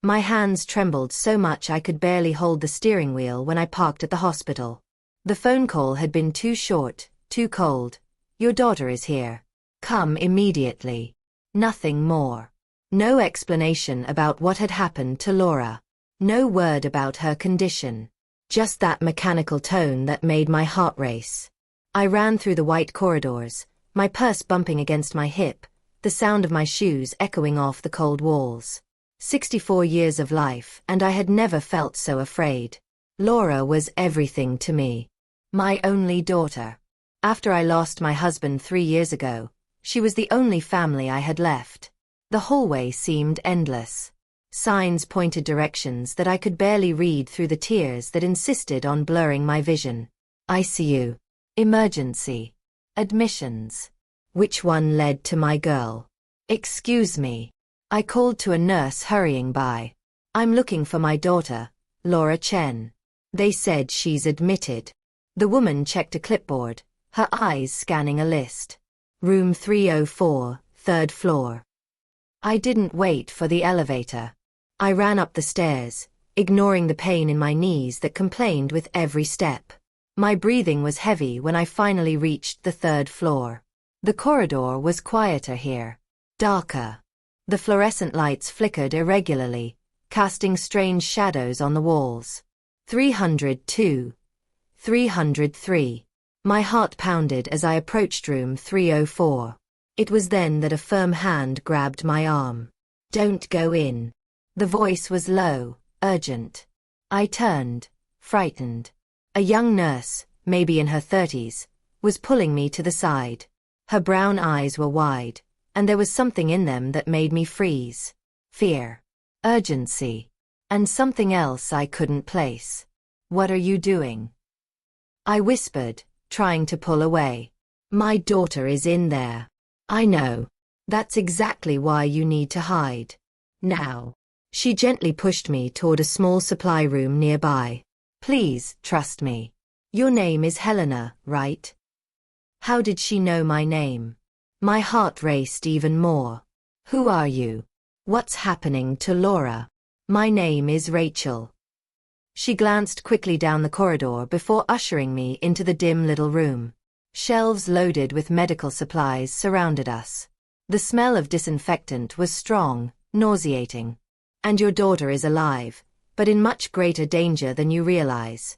My hands trembled so much I could barely hold the steering wheel when I parked at the hospital. The phone call had been too short, too cold. Your daughter is here. Come immediately. Nothing more. No explanation about what had happened to Laura. No word about her condition. Just that mechanical tone that made my heart race. I ran through the white corridors, my purse bumping against my hip, the sound of my shoes echoing off the cold walls. 64 years of life, and I had never felt so afraid. Laura was everything to me. My only daughter. After I lost my husband 3 years ago, she was the only family I had left. The hallway seemed endless. Signs pointed directions that I could barely read through the tears that insisted on blurring my vision. ICU. Emergency. Admissions. Which one led to my girl? Excuse me. I called to a nurse hurrying by. I'm looking for my daughter, Laura Chen. They said she's admitted. The woman checked a clipboard, her eyes scanning a list. Room 304, third floor. I didn't wait for the elevator. I ran up the stairs, ignoring the pain in my knees that complained with every step. My breathing was heavy when I finally reached the third floor. The corridor was quieter here. Darker. The fluorescent lights flickered irregularly, casting strange shadows on the walls. 302. 303. My heart pounded as I approached room 304. It was then that a firm hand grabbed my arm. Don't go in. The voice was low, urgent. I turned, frightened. A young nurse, maybe in her 30s, was pulling me to the side. Her brown eyes were wide, and there was something in them that made me freeze. Fear. Urgency. And something else I couldn't place. What are you doing? I whispered, trying to pull away. My daughter is in there. I know. That's exactly why you need to hide. Now. She gently pushed me toward a small supply room nearby. Please, trust me. Your name is Helena, right? How did she know my name? My heart raced even more. Who are you? What's happening to Laura? My name is Rachel. She glanced quickly down the corridor before ushering me into the dim little room. Shelves loaded with medical supplies surrounded us. The smell of disinfectant was strong, nauseating. And your daughter is alive, but in much greater danger than you realize.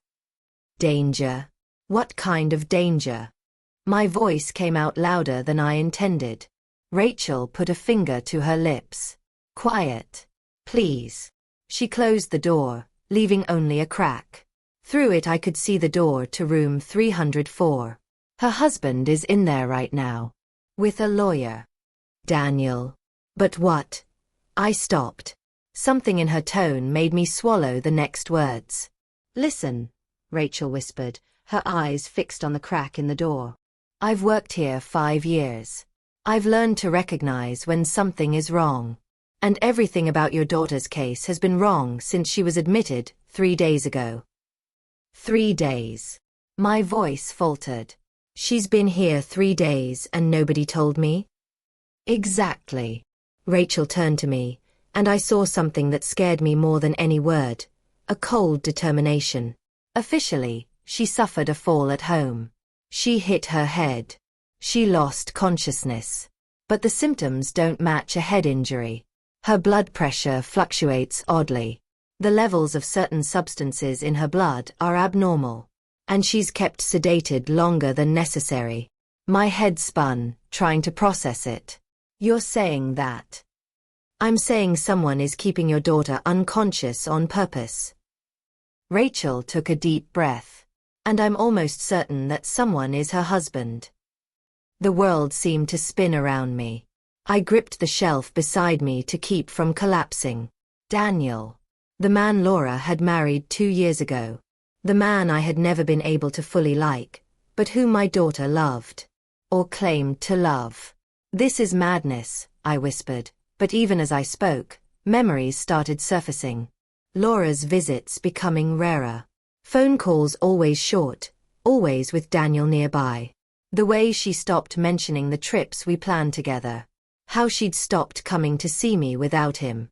Danger? What kind of danger? My voice came out louder than I intended. Rachel put a finger to her lips. Quiet. Please. She closed the door, leaving only a crack. Through it I could see the door to room 304. Her husband is in there right now. With a lawyer. Daniel. But what? I stopped. Something in her tone made me swallow the next words. Listen, Rachel whispered, her eyes fixed on the crack in the door. I've worked here 5 years. I've learned to recognize when something is wrong. And everything about your daughter's case has been wrong since she was admitted 3 days ago. 3 days. My voice faltered. She's been here 3 days and nobody told me? Exactly. Rachel turned to me, and I saw something that scared me more than any word. A cold determination. Officially, she suffered a fall at home. She hit her head. She lost consciousness. But the symptoms don't match a head injury. Her blood pressure fluctuates oddly. The levels of certain substances in her blood are abnormal. And she's kept sedated longer than necessary. My head spun, trying to process it. You're saying that? I'm saying someone is keeping your daughter unconscious on purpose. Rachel took a deep breath. And I'm almost certain that someone is her husband. The world seemed to spin around me. I gripped the shelf beside me to keep from collapsing. Daniel. The man Laura had married 2 years ago. The man I had never been able to fully like, but whom my daughter loved. Or claimed to love. This is madness, I whispered, but even as I spoke, memories started surfacing. Laura's visits becoming rarer. Phone calls always short, always with Daniel nearby. The way she stopped mentioning the trips we planned together. How she'd stopped coming to see me without him.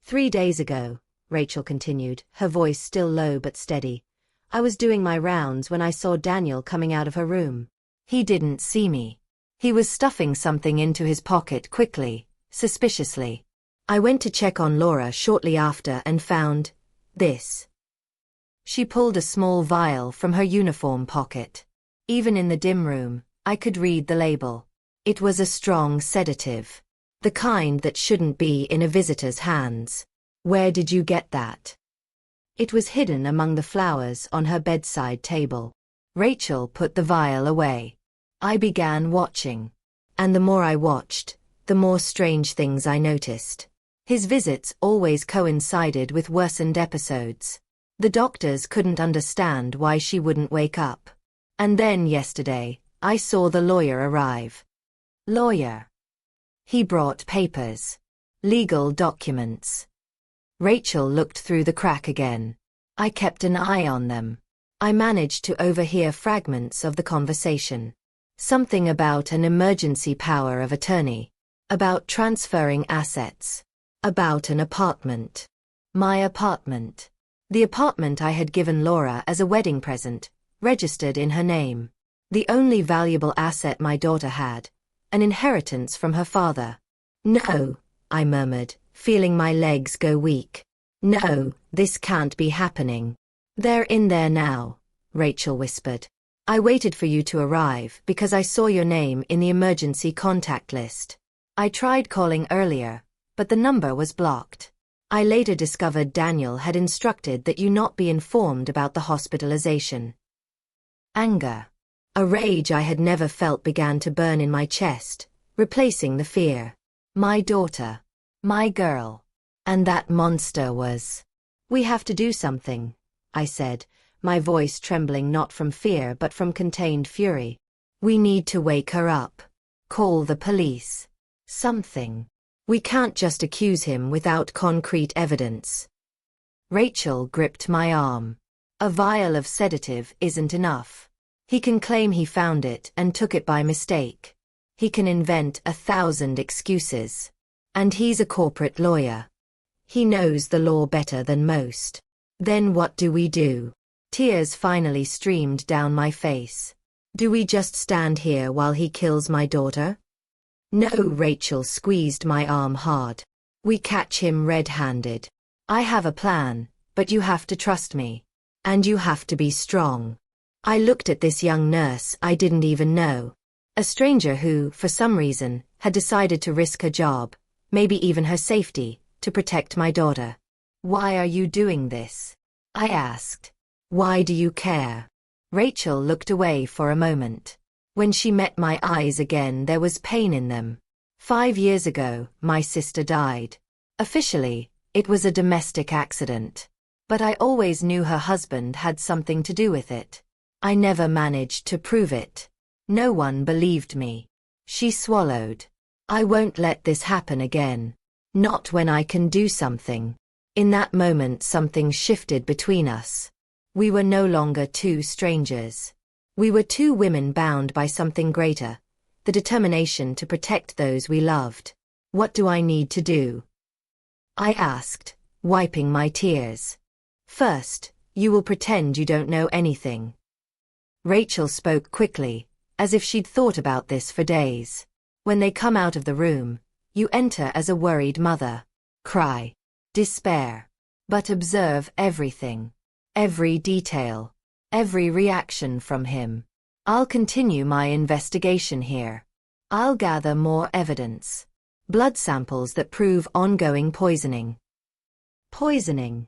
3 days ago, Rachel continued, her voice still low but steady. I was doing my rounds when I saw Daniel coming out of her room. He didn't see me. He was stuffing something into his pocket quickly, suspiciously. I went to check on Laura shortly after and found this. She pulled a small vial from her uniform pocket. Even in the dim room, I could read the label. It was a strong sedative. The kind that shouldn't be in a visitor's hands. Where did you get that? It was hidden among the flowers on her bedside table. Rachel put the vial away. I began watching. And the more I watched, the more strange things I noticed. His visits always coincided with worsened episodes. The doctors couldn't understand why she wouldn't wake up. And then yesterday, I saw the lawyer arrive. Lawyer. He brought papers. Legal documents. Rachel looked through the crack again. I kept an eye on them. I managed to overhear fragments of the conversation. Something about an emergency power of attorney. About transferring assets. About an apartment. My apartment. The apartment I had given Laura as a wedding present, registered in her name. The only valuable asset my daughter had. An inheritance from her father. No, I murmured, feeling my legs go weak. No, this can't be happening. They're in there now, Rachel whispered. I waited for you to arrive because I saw your name in the emergency contact list. I tried calling earlier, but the number was blocked. I later discovered Daniel had instructed that you not be informed about the hospitalization. Anger. A rage I had never felt began to burn in my chest, replacing the fear. My daughter. My girl. And that monster was. We have to do something, I said, my voice trembling not from fear but from contained fury. We need to wake her up. Call the police. Something. We can't just accuse him without concrete evidence. Rachel gripped my arm. A vial of sedative isn't enough. He can claim he found it and took it by mistake. He can invent 1,000 excuses. And he's a corporate lawyer. He knows the law better than most. Then what do we do? Tears finally streamed down my face. Do we just stand here while he kills my daughter? No, Rachel squeezed my arm hard. We catch him red-handed. I have a plan, but you have to trust me. And you have to be strong. I looked at this young nurse I didn't even know. A stranger who, for some reason, had decided to risk her job, maybe even her safety, to protect my daughter. Why are you doing this? I asked. Why do you care? Rachel looked away for a moment. When she met my eyes again, there was pain in them. 5 years ago, my sister died. Officially, it was a domestic accident. But I always knew her husband had something to do with it. I never managed to prove it. No one believed me. She swallowed. I won't let this happen again. Not when I can do something. In that moment something shifted between us. We were no longer two strangers. We were two women bound by something greater, the determination to protect those we loved. What do I need to do? I asked, wiping my tears. First, you will pretend you don't know anything. Rachel spoke quickly, as if she'd thought about this for days. When they come out of the room, you enter as a worried mother. Cry. Despair. But observe everything. Every detail. Every reaction from him. I'll continue my investigation here. I'll gather more evidence. Blood samples that prove ongoing poisoning. Poisoning.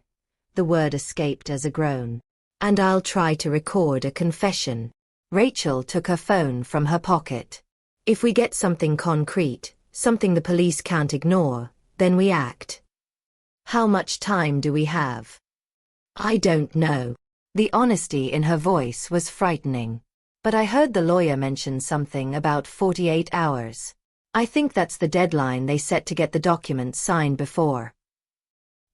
The word escaped as a groan. And I'll try to record a confession. Rachel took her phone from her pocket. If we get something concrete, something the police can't ignore, then we act. How much time do we have? I don't know. The honesty in her voice was frightening. But I heard the lawyer mention something about 48 hours. I think that's the deadline they set to get the documents signed before.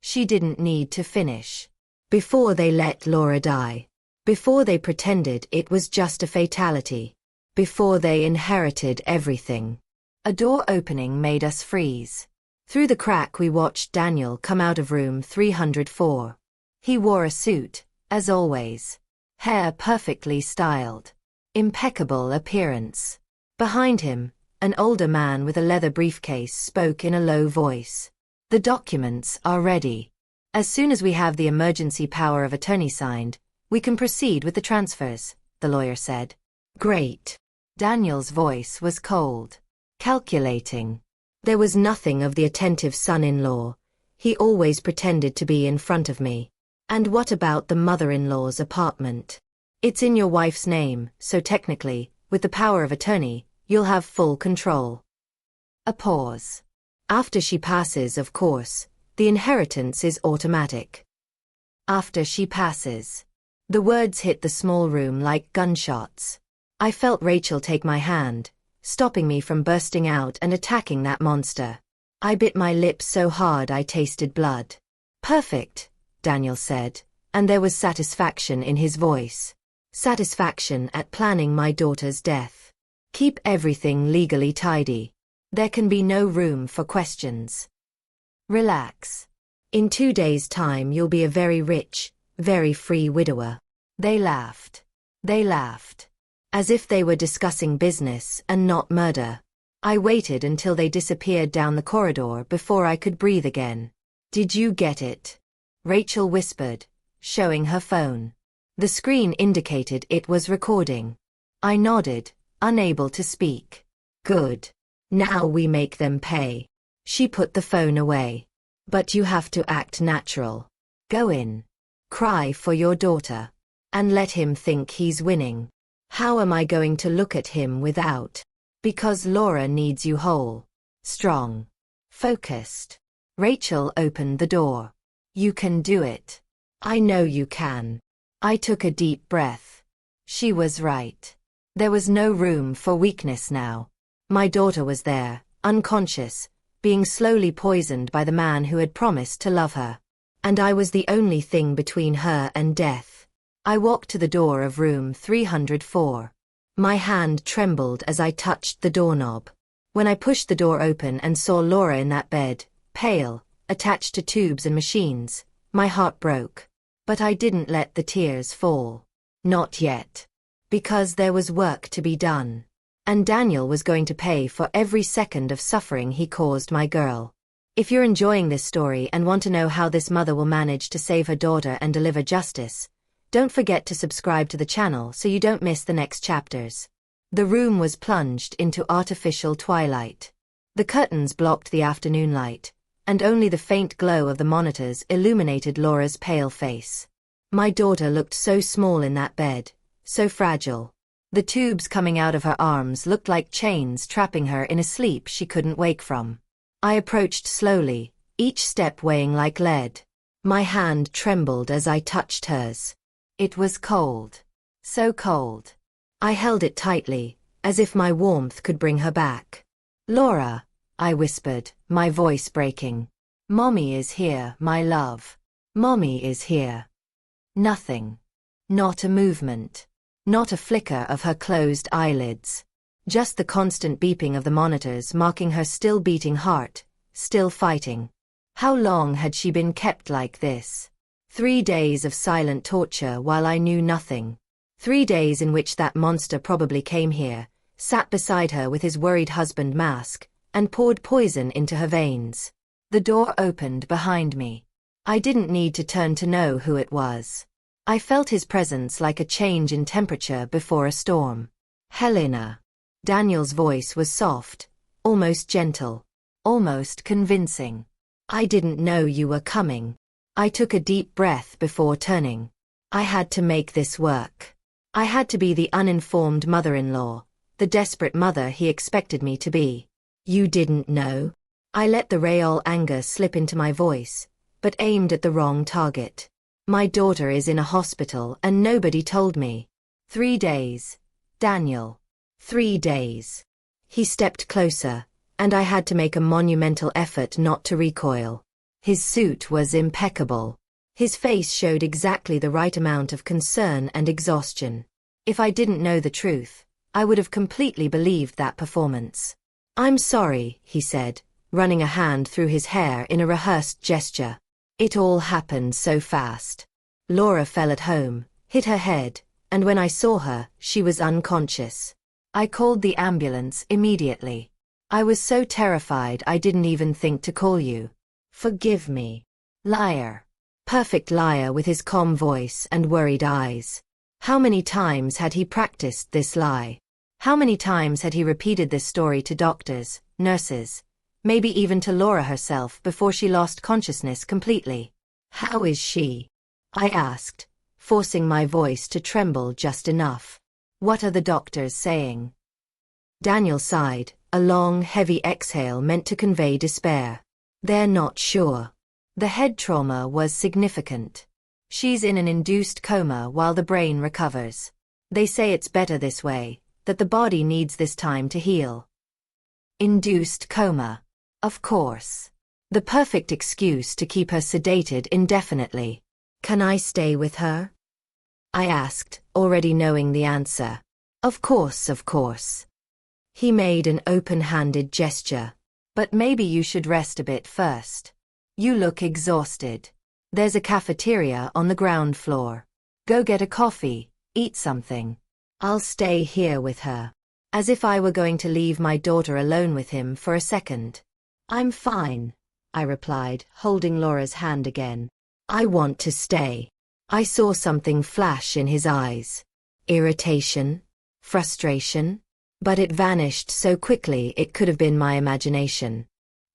She didn't need to finish. Before they let Laura die. Before they pretended it was just a fatality. Before they inherited everything. A door opening made us freeze. Through the crack we watched Daniel come out of room 304. He wore a suit, as always. Hair perfectly styled. Impeccable appearance. Behind him, an older man with a leather briefcase spoke in a low voice. The documents are ready. As soon as we have the emergency power of attorney signed, we can proceed with the transfers, the lawyer said. Great. Daniel's voice was cold. Calculating. There was nothing of the attentive son-in-law. He always pretended to be in front of me. And what about the mother-in-law's apartment? It's in your wife's name, so technically, with the power of attorney, you'll have full control. A pause. After she passes, of course, the inheritance is automatic. After she passes. The words hit the small room like gunshots. I felt Rachel take my hand, stopping me from bursting out and attacking that monster. I bit my lips so hard I tasted blood. Perfect, Daniel said, and there was satisfaction in his voice. Satisfaction at planning my daughter's death. Keep everything legally tidy. There can be no room for questions. Relax. In 2 days' time you'll be a very rich, very free widower. They laughed. They laughed. As if they were discussing business and not murder. I waited until they disappeared down the corridor before I could breathe again. Did you get it? Rachel whispered, showing her phone. The screen indicated it was recording. I nodded, unable to speak. Good. Now we make them pay. She put the phone away. But you have to act natural. Go in. Cry for your daughter. And let him think he's winning. How am I going to look at him without? Because Laura needs you whole. Strong. Focused. Rachel opened the door. You can do it. I know you can. I took a deep breath. She was right. There was no room for weakness now. My daughter was there, unconscious, being slowly poisoned by the man who had promised to love her. And I was the only thing between her and death. I walked to the door of room 304. My hand trembled as I touched the doorknob. When I pushed the door open and saw Laura in that bed, pale, attached to tubes and machines, my heart broke. But I didn't let the tears fall. Not yet. Because there was work to be done. And Daniel was going to pay for every second of suffering he caused my girl. If you're enjoying this story and want to know how this mother will manage to save her daughter and deliver justice, don't forget to subscribe to the channel so you don't miss the next chapters. The room was plunged into artificial twilight. The curtains blocked the afternoon light, and only the faint glow of the monitors illuminated Laura's pale face. My daughter looked so small in that bed, so fragile. The tubes coming out of her arms looked like chains trapping her in a sleep she couldn't wake from. I approached slowly, each step weighing like lead. My hand trembled as I touched hers. It was cold. So cold. I held it tightly, as if my warmth could bring her back. Laura, I whispered, my voice breaking. Mommy is here, my love. Mommy is here. Nothing. Not a movement. Not a flicker of her closed eyelids. Just the constant beeping of the monitors marking her still beating heart, still fighting. How long had she been kept like this? 3 days of silent torture while I knew nothing. 3 days in which that monster probably came here, sat beside her with his worried husband mask, and poured poison into her veins. The door opened behind me. I didn't need to turn to know who it was. I felt his presence like a change in temperature before a storm. Helena. Daniel's voice was soft, almost gentle, almost convincing. I didn't know you were coming. I took a deep breath before turning. I had to make this work. I had to be the uninformed mother-in-law, the desperate mother he expected me to be. You didn't know? I let the real anger slip into my voice, but aimed at the wrong target. My daughter is in a hospital and nobody told me. 3 days. Daniel. 3 days. He stepped closer, and I had to make a monumental effort not to recoil. His suit was impeccable. His face showed exactly the right amount of concern and exhaustion. If I didn't know the truth, I would have completely believed that performance. I'm sorry, he said, running a hand through his hair in a rehearsed gesture. It all happened so fast. Laura fell at home, hit her head, and when I saw her, she was unconscious. I called the ambulance immediately. I was so terrified I didn't even think to call you. Forgive me. Liar. Perfect liar with his calm voice and worried eyes. How many times had he practiced this lie? How many times had he repeated this story to doctors, nurses, maybe even to Laura herself before she lost consciousness completely? How is she? I asked, forcing my voice to tremble just enough. What are the doctors saying? Daniel sighed, a long, heavy exhale meant to convey despair. They're not sure. The head trauma was significant. She's in an induced coma while the brain recovers. They say it's better this way, that the body needs this time to heal. Induced coma. Of course. The perfect excuse to keep her sedated indefinitely. Can I stay with her? I asked, already knowing the answer. Of course, of course. He made an open-handed gesture. But maybe you should rest a bit first. You look exhausted. There's a cafeteria on the ground floor. Go get a coffee, eat something. I'll stay here with her. As if I were going to leave my daughter alone with him for a second. I'm fine, I replied, holding Laura's hand again. I want to stay. I saw something flash in his eyes. Irritation? Frustration? But it vanished so quickly it could have been my imagination.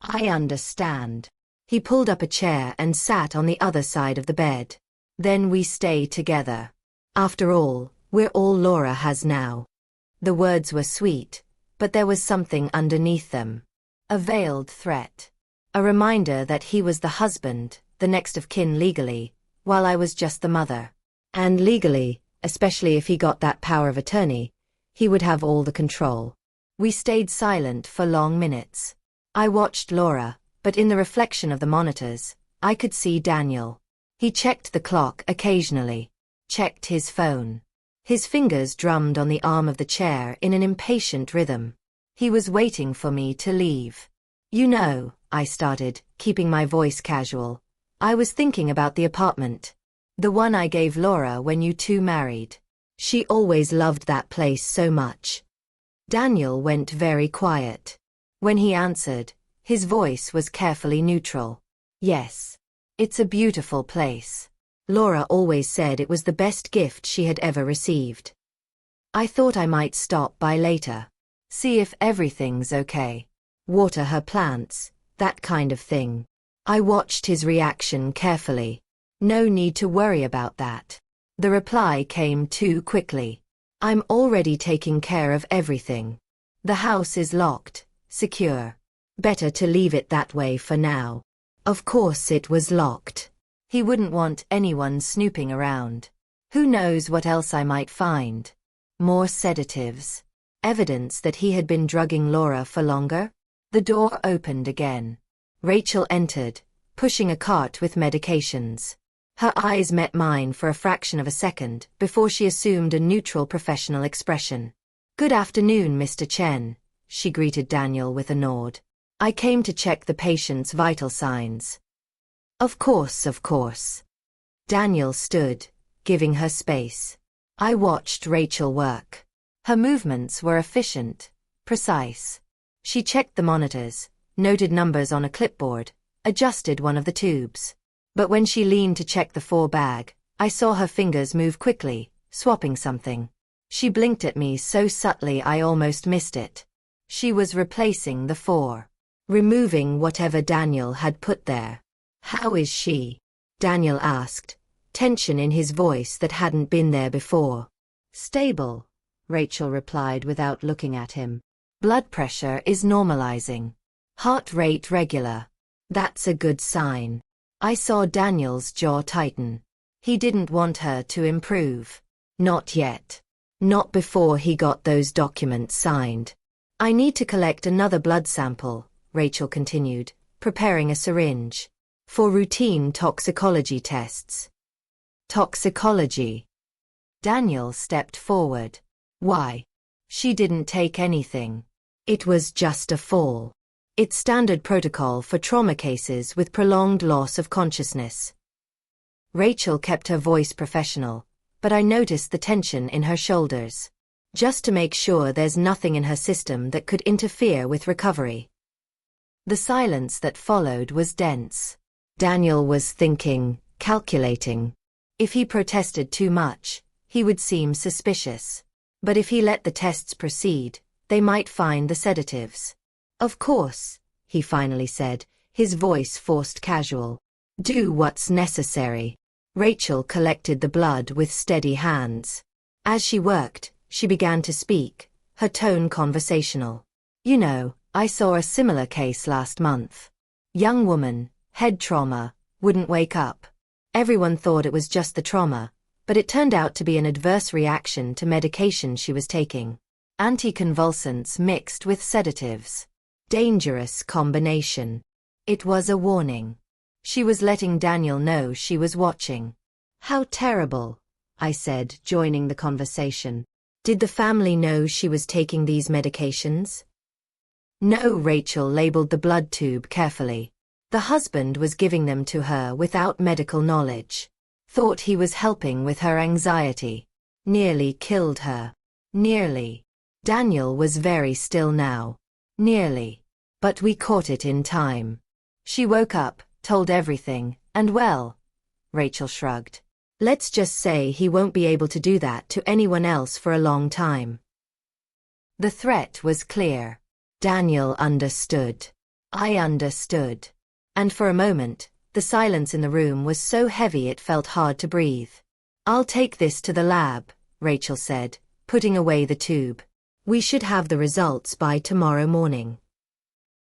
I understand. He pulled up a chair and sat on the other side of the bed. Then we stay together. After all, we're all Laura has now. The words were sweet, but there was something underneath them. A veiled threat. A reminder that he was the husband, the next of kin legally, while I was just the mother. And legally, especially if he got that power of attorney, he would have all the control. We stayed silent for long minutes. I watched Laura, but in the reflection of the monitors, I could see Daniel. He checked the clock occasionally, checked his phone. His fingers drummed on the arm of the chair in an impatient rhythm. He was waiting for me to leave. You know, I started, keeping my voice casual. I was thinking about the apartment. The one I gave Laura when you two married. She always loved that place so much. Daniel went very quiet. When he answered, his voice was carefully neutral. Yes. It's a beautiful place. Laura always said it was the best gift she had ever received. I thought I might stop by later. See if everything's okay. Water her plants, that kind of thing. I watched his reaction carefully. No need to worry about that. The reply came too quickly. I'm already taking care of everything. The house is locked, secure. Better to leave it that way for now. Of course it was locked. He wouldn't want anyone snooping around. Who knows what else I might find? More sedatives. Evidence that he had been drugging Laura for longer? The door opened again. Rachel entered, pushing a cart with medications. Her eyes met mine for a fraction of a second before she assumed a neutral professional expression. Good afternoon, Mr. Chen, she greeted Daniel with a nod. I came to check the patient's vital signs. Of course, of course. Daniel stood, giving her space. I watched Rachel work. Her movements were efficient, precise. She checked the monitors, noted numbers on a clipboard, adjusted one of the tubes. But when she leaned to check the 4 bag, I saw her fingers move quickly, swapping something. She blinked at me so subtly I almost missed it. She was replacing the 4. Removing whatever Daniel had put there. How is she? Daniel asked, tension in his voice that hadn't been there before. Stable, Rachel replied without looking at him. Blood pressure is normalizing. Heart rate regular. That's a good sign. I saw Daniel's jaw tighten. He didn't want her to improve. Not yet. Not before he got those documents signed. I need to collect another blood sample, Rachel continued, preparing a syringe. For routine toxicology tests. Toxicology. Daniel stepped forward. Why? She didn't take anything. It was just a fall. It's standard protocol for trauma cases with prolonged loss of consciousness. Rachel kept her voice professional, but I noticed the tension in her shoulders. Just to make sure there's nothing in her system that could interfere with recovery. The silence that followed was dense. Daniel was thinking, calculating. If he protested too much, he would seem suspicious. But if he let the tests proceed, they might find the sedatives. Of course, he finally said, his voice forced casual. Do what's necessary. Rachel collected the blood with steady hands. As she worked, she began to speak, her tone conversational. You know, I saw a similar case last month. Young woman, head trauma, wouldn't wake up. Everyone thought it was just the trauma, but it turned out to be an adverse reaction to medication she was taking. Anticonvulsants mixed with sedatives. Dangerous combination. It was a warning. She was letting Daniel know she was watching. How terrible, I said, joining the conversation. Did the family know she was taking these medications? No, Rachel labeled the blood tube carefully. The husband was giving them to her without medical knowledge. Thought he was helping with her anxiety. Nearly killed her. Nearly. Daniel was very still now. Nearly. But we caught it in time. She woke up, told everything, and well, Rachel shrugged. Let's just say he won't be able to do that to anyone else for a long time. The threat was clear. Daniel understood. I understood. And for a moment, the silence in the room was so heavy it felt hard to breathe. I'll take this to the lab, Rachel said, putting away the tube. We should have the results by tomorrow morning.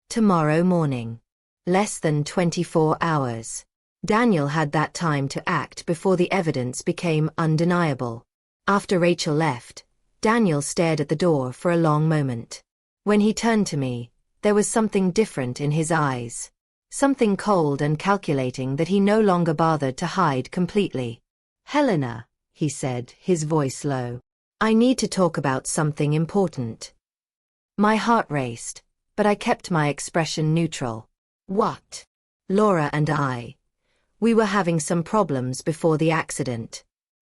Tomorrow morning. Less than 24 hours. Daniel had that time to act before the evidence became undeniable. After Rachel left, Daniel stared at the door for a long moment. When he turned to me, there was something different in his eyes. Something cold and calculating that he no longer bothered to hide completely. Helena, he said, his voice low. I need to talk about something important. My heart raced, but I kept my expression neutral. What? Laura and I. We were having some problems before the accident.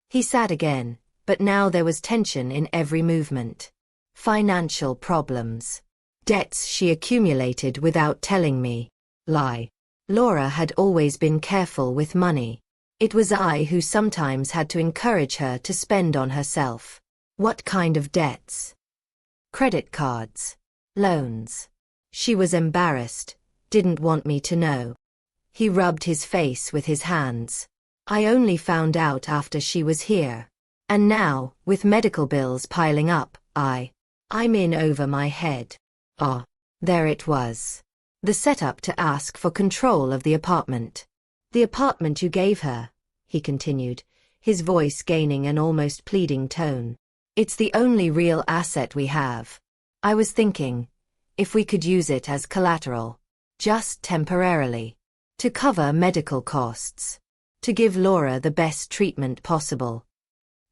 He sat again, but now there was tension in every movement. Financial problems. Debts she accumulated without telling me. Lie. Laura had always been careful with money. It was I who sometimes had to encourage her to spend on herself. What kind of debts? Credit cards. Loans. She was embarrassed, didn't want me to know. He rubbed his face with his hands. I only found out after she was here. And now, with medical bills piling up, I'm in over my head. Ah, there it was. The setup to ask for control of the apartment. The apartment you gave her, he continued, his voice gaining an almost pleading tone. It's the only real asset we have. I was thinking, if we could use it as collateral. Just temporarily. To cover medical costs. To give Laura the best treatment possible.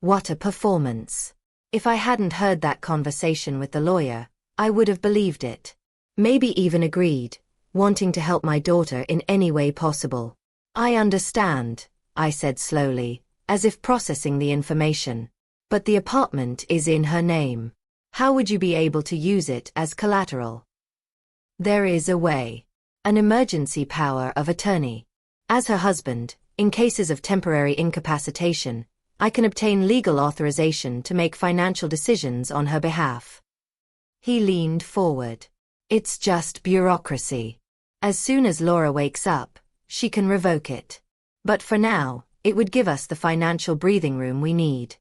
What a performance. If I hadn't heard that conversation with the lawyer, I would have believed it. Maybe even agreed, wanting to help my daughter in any way possible. I understand, I said slowly, as if processing the information. But the apartment is in her name. How would you be able to use it as collateral? There is a way. An emergency power of attorney. As her husband, in cases of temporary incapacitation, I can obtain legal authorization to make financial decisions on her behalf. He leaned forward. It's just bureaucracy. As soon as Laura wakes up, she can revoke it. But for now, it would give us the financial breathing room we need.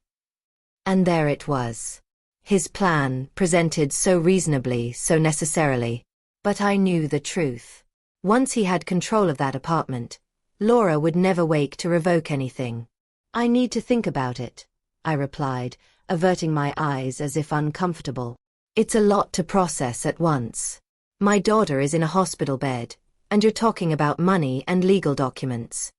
And there it was. His plan, presented so reasonably, so necessarily. But I knew the truth. Once he had control of that apartment, Laura would never wake to revoke anything. I need to think about it, I replied, averting my eyes as if uncomfortable. It's a lot to process at once. My daughter is in a hospital bed, and you're talking about money and legal documents.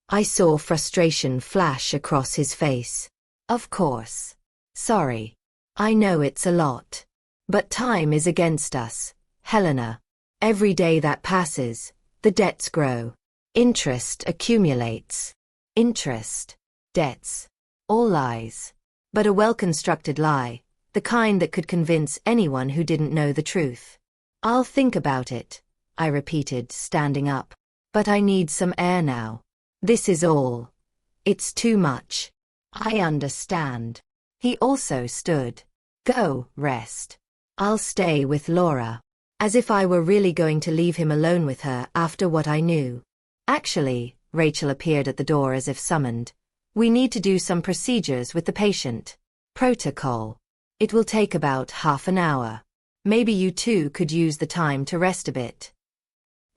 I saw frustration flash across his face. Of course. Sorry. I know it's a lot. But time is against us, Helena. Every day that passes, the debts grow. Interest accumulates. Interest. Debts. All lies. But a well-constructed lie, the kind that could convince anyone who didn't know the truth. I'll think about it, I repeated, standing up. But I need some air now. This is all. It's too much. I understand. He also stood. Go, rest. I'll stay with Laura. As if I were really going to leave him alone with her after what I knew. Actually, Rachel appeared at the door as if summoned. We need to do some procedures with the patient. Protocol. It will take about half an hour. Maybe you two could use the time to rest a bit.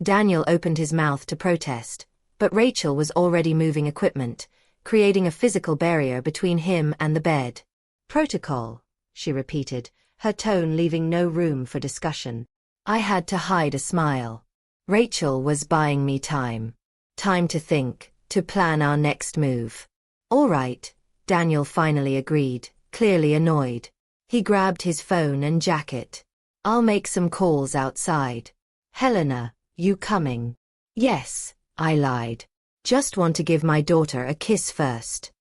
Daniel opened his mouth to protest, but Rachel was already moving equipment, creating a physical barrier between him and the bed. Protocol, she repeated, her tone leaving no room for discussion. I had to hide a smile. Rachel was buying me time. Time to think, to plan our next move. All right, Daniel finally agreed, clearly annoyed. He grabbed his phone and jacket. I'll make some calls outside. Helena, you coming? Yes, I lied. Just want to give my daughter a kiss first.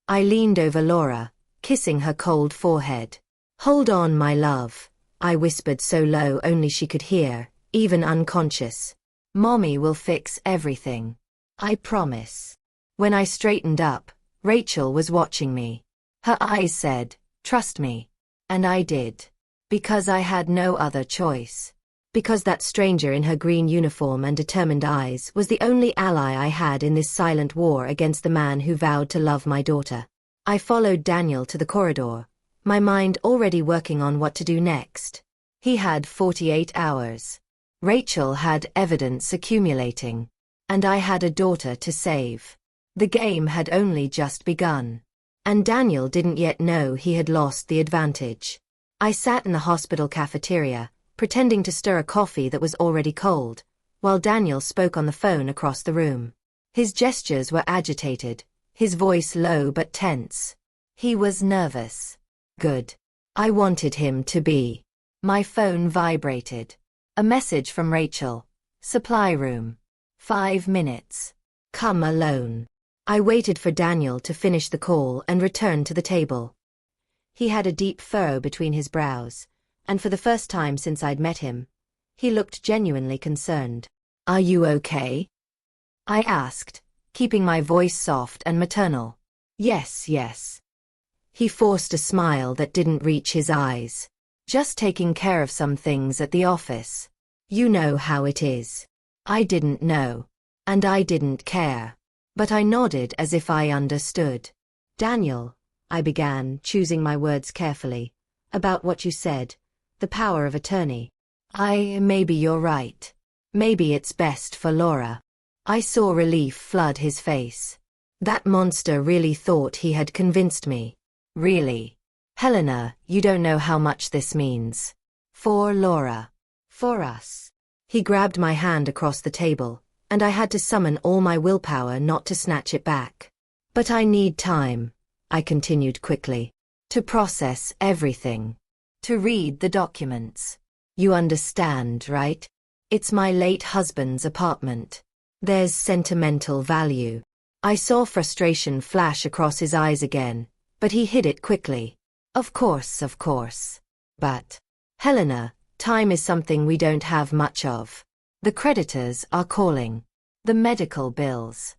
I leaned over Laura, kissing her cold forehead. Hold on, my love, I whispered so low only she could hear, even unconscious. Mommy will fix everything. I promise. When I straightened up, Rachel was watching me. Her eyes said, trust me. And I did. Because I had no other choice. Because that stranger in her green uniform and determined eyes was the only ally I had in this silent war against the man who vowed to love my daughter. I followed Daniel to the corridor, my mind already working on what to do next. He had 48 hours. Rachel had evidence accumulating. And I had a daughter to save. The game had only just begun. And Daniel didn't yet know he had lost the advantage. I sat in the hospital cafeteria, pretending to stir a coffee that was already cold, while Daniel spoke on the phone across the room. His gestures were agitated, his voice low but tense. He was nervous. Good. I wanted him to be. My phone vibrated. A message from Rachel. Supply room. 5 minutes. Come alone. I waited for Daniel to finish the call and returned to the table. He had a deep furrow between his brows, and for the first time since I'd met him, he looked genuinely concerned. Are you okay? I asked, keeping my voice soft and maternal. Yes, yes. He forced a smile that didn't reach his eyes. Just taking care of some things at the office. You know how it is. I didn't know. And I didn't care. But I nodded as if I understood. Daniel, I began, choosing my words carefully, about what you said, the power of attorney. Maybe you're right. Maybe it's best for Laura. I saw relief flood his face. That monster really thought he had convinced me. Really. Helena, you don't know how much this means. For Laura. For us. He grabbed my hand across the table, and I had to summon all my willpower not to snatch it back. But I need time, I continued quickly, to process everything. To read the documents. You understand, right? It's my late husband's apartment. There's sentimental value. I saw frustration flash across his eyes again, but he hid it quickly. Of course, of course. But, Helena, time is something we don't have much of. The creditors are calling. The medical bills.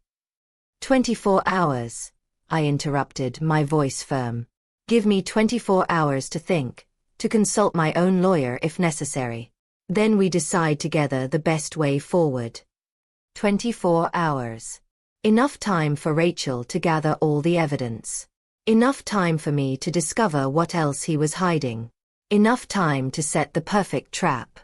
24 hours, I interrupted, my voice firm. Give me 24 hours to think, to consult my own lawyer if necessary. Then we decide together the best way forward. 24 hours. Enough time for Rachel to gather all the evidence. Enough time for me to discover what else he was hiding. Enough time to set the perfect trap.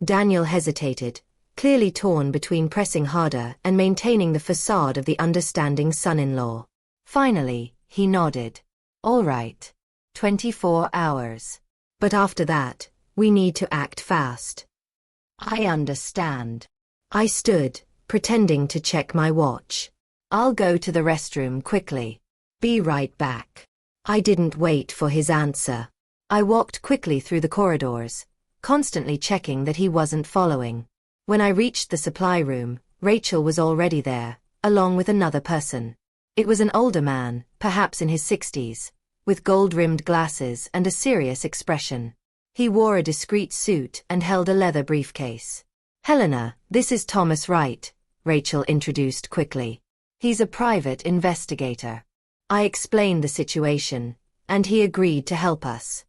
Daniel hesitated, clearly torn between pressing harder and maintaining the facade of the understanding son-in-law. Finally, he nodded. All right. 24 hours. But after that, we need to act fast. I understand. I stood, pretending to check my watch. I'll go to the restroom quickly. Be right back. I didn't wait for his answer. I walked quickly through the corridors, constantly checking that he wasn't following. When I reached the supply room, Rachel was already there, along with another person. It was an older man, perhaps in his 60s, with gold-rimmed glasses and a serious expression. He wore a discreet suit and held a leather briefcase. "Helena, this is Thomas Wright," Rachel introduced quickly. "He's a private investigator." I explained the situation, and he agreed to help us.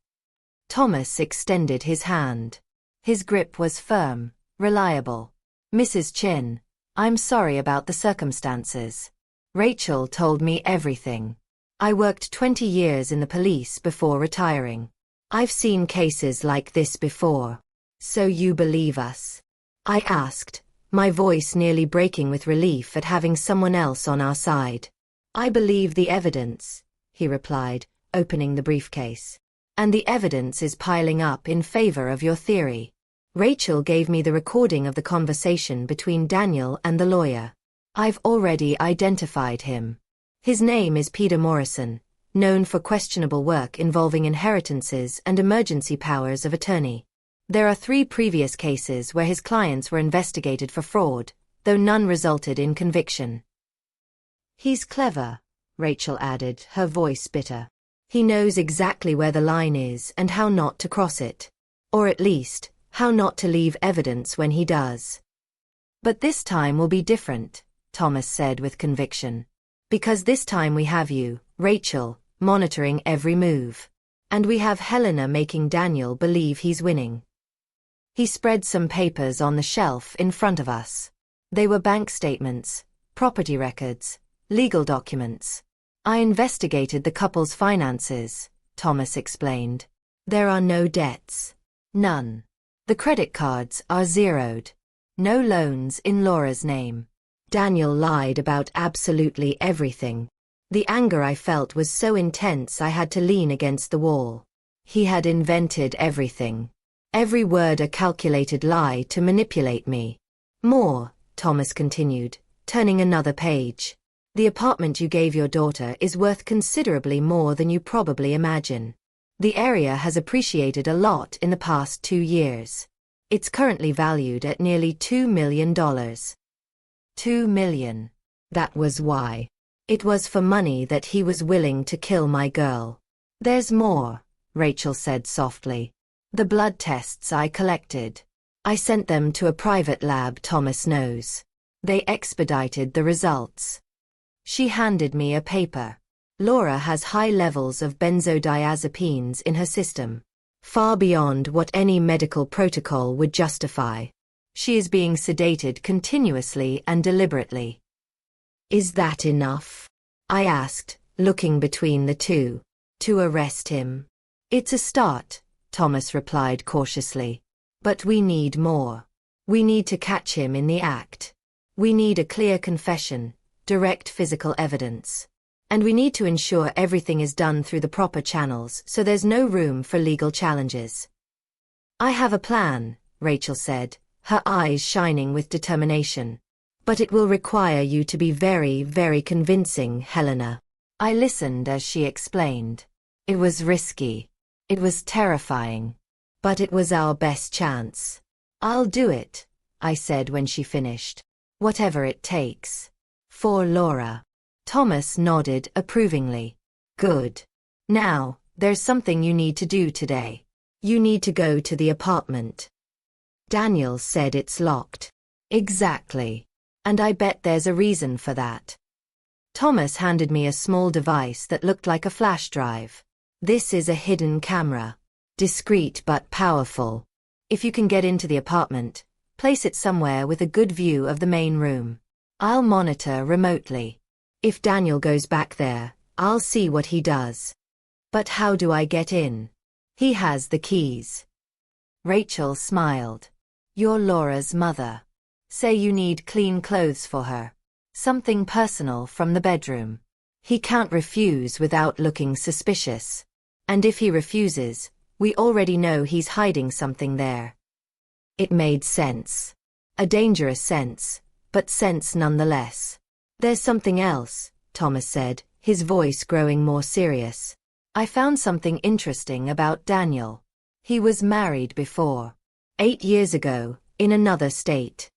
Thomas extended his hand. His grip was firm, reliable. "Mrs. Chin, I'm sorry about the circumstances." Rachel told me everything. "I worked 20 years in the police before retiring. I've seen cases like this before." "So you believe us?" I asked, my voice nearly breaking with relief at having someone else on our side. "I believe the evidence," he replied, opening the briefcase. "And the evidence is piling up in favor of your theory." Rachel gave me the recording of the conversation between Daniel and the lawyer. "I've already identified him. His name is Peter Morrison, known for questionable work involving inheritances and emergency powers of attorney. There are 3 previous cases where his clients were investigated for fraud, though none resulted in conviction." "He's clever," Rachel added, her voice bitter. "He knows exactly where the line is and how not to cross it. Or at least, how not to leave evidence when he does." "But this time will be different," Thomas said with conviction. "Because this time we have you, Rachel, monitoring every move. And we have Helena making Daniel believe he's winning." He spread some papers on the shelf in front of us. They were bank statements, property records, legal documents. "I investigated the couple's finances," Thomas explained. "There are no debts. None. The credit cards are zeroed. No loans in Laura's name. Daniel lied about absolutely everything. The anger I felt was so intense I had to lean against the wall. He had invented everything. Every word a calculated lie to manipulate me. More," Thomas continued, turning another page. "The apartment you gave your daughter is worth considerably more than you probably imagine. The area has appreciated a lot in the past 2 years. It's currently valued at nearly $2 million. $2 million. That was why. It was for money that he was willing to kill my girl." "There's more," Rachel said softly. "The blood tests I collected. I sent them to a private lab Thomas knows. They expedited the results." She handed me a paper. "Laura has high levels of benzodiazepines in her system, far beyond what any medical protocol would justify. She is being sedated continuously and deliberately." "Is that enough?" I asked, looking between the two. "To arrest him?" "It's a start," Thomas replied cautiously. "But we need more. We need to catch him in the act. We need a clear confession, direct physical evidence. And we need to ensure everything is done through the proper channels so there's no room for legal challenges." "I have a plan," Rachel said, her eyes shining with determination. "But it will require you to be very, very convincing, Helena." I listened as she explained. It was risky. It was terrifying. But it was our best chance. "I'll do it," I said when she finished. "Whatever it takes. For Laura." Thomas nodded approvingly. "Good. Now, there's something you need to do today. You need to go to the apartment." "Daniel said it's locked." "Exactly. And I bet there's a reason for that." Thomas handed me a small device that looked like a flash drive. "This is a hidden camera. Discreet but powerful. If you can get into the apartment, place it somewhere with a good view of the main room. I'll monitor remotely. If Daniel goes back there, I'll see what he does." "But how do I get in?" "He has the keys." Rachel smiled. "You're Laura's mother. Say you need clean clothes for her. Something personal from the bedroom. He can't refuse without looking suspicious. And if he refuses, we already know he's hiding something there." It made sense. A dangerous sense, but sense nonetheless. "There's something else," Thomas said, his voice growing more serious. "I found something interesting about Daniel. He was married before. 8 years ago, in another state.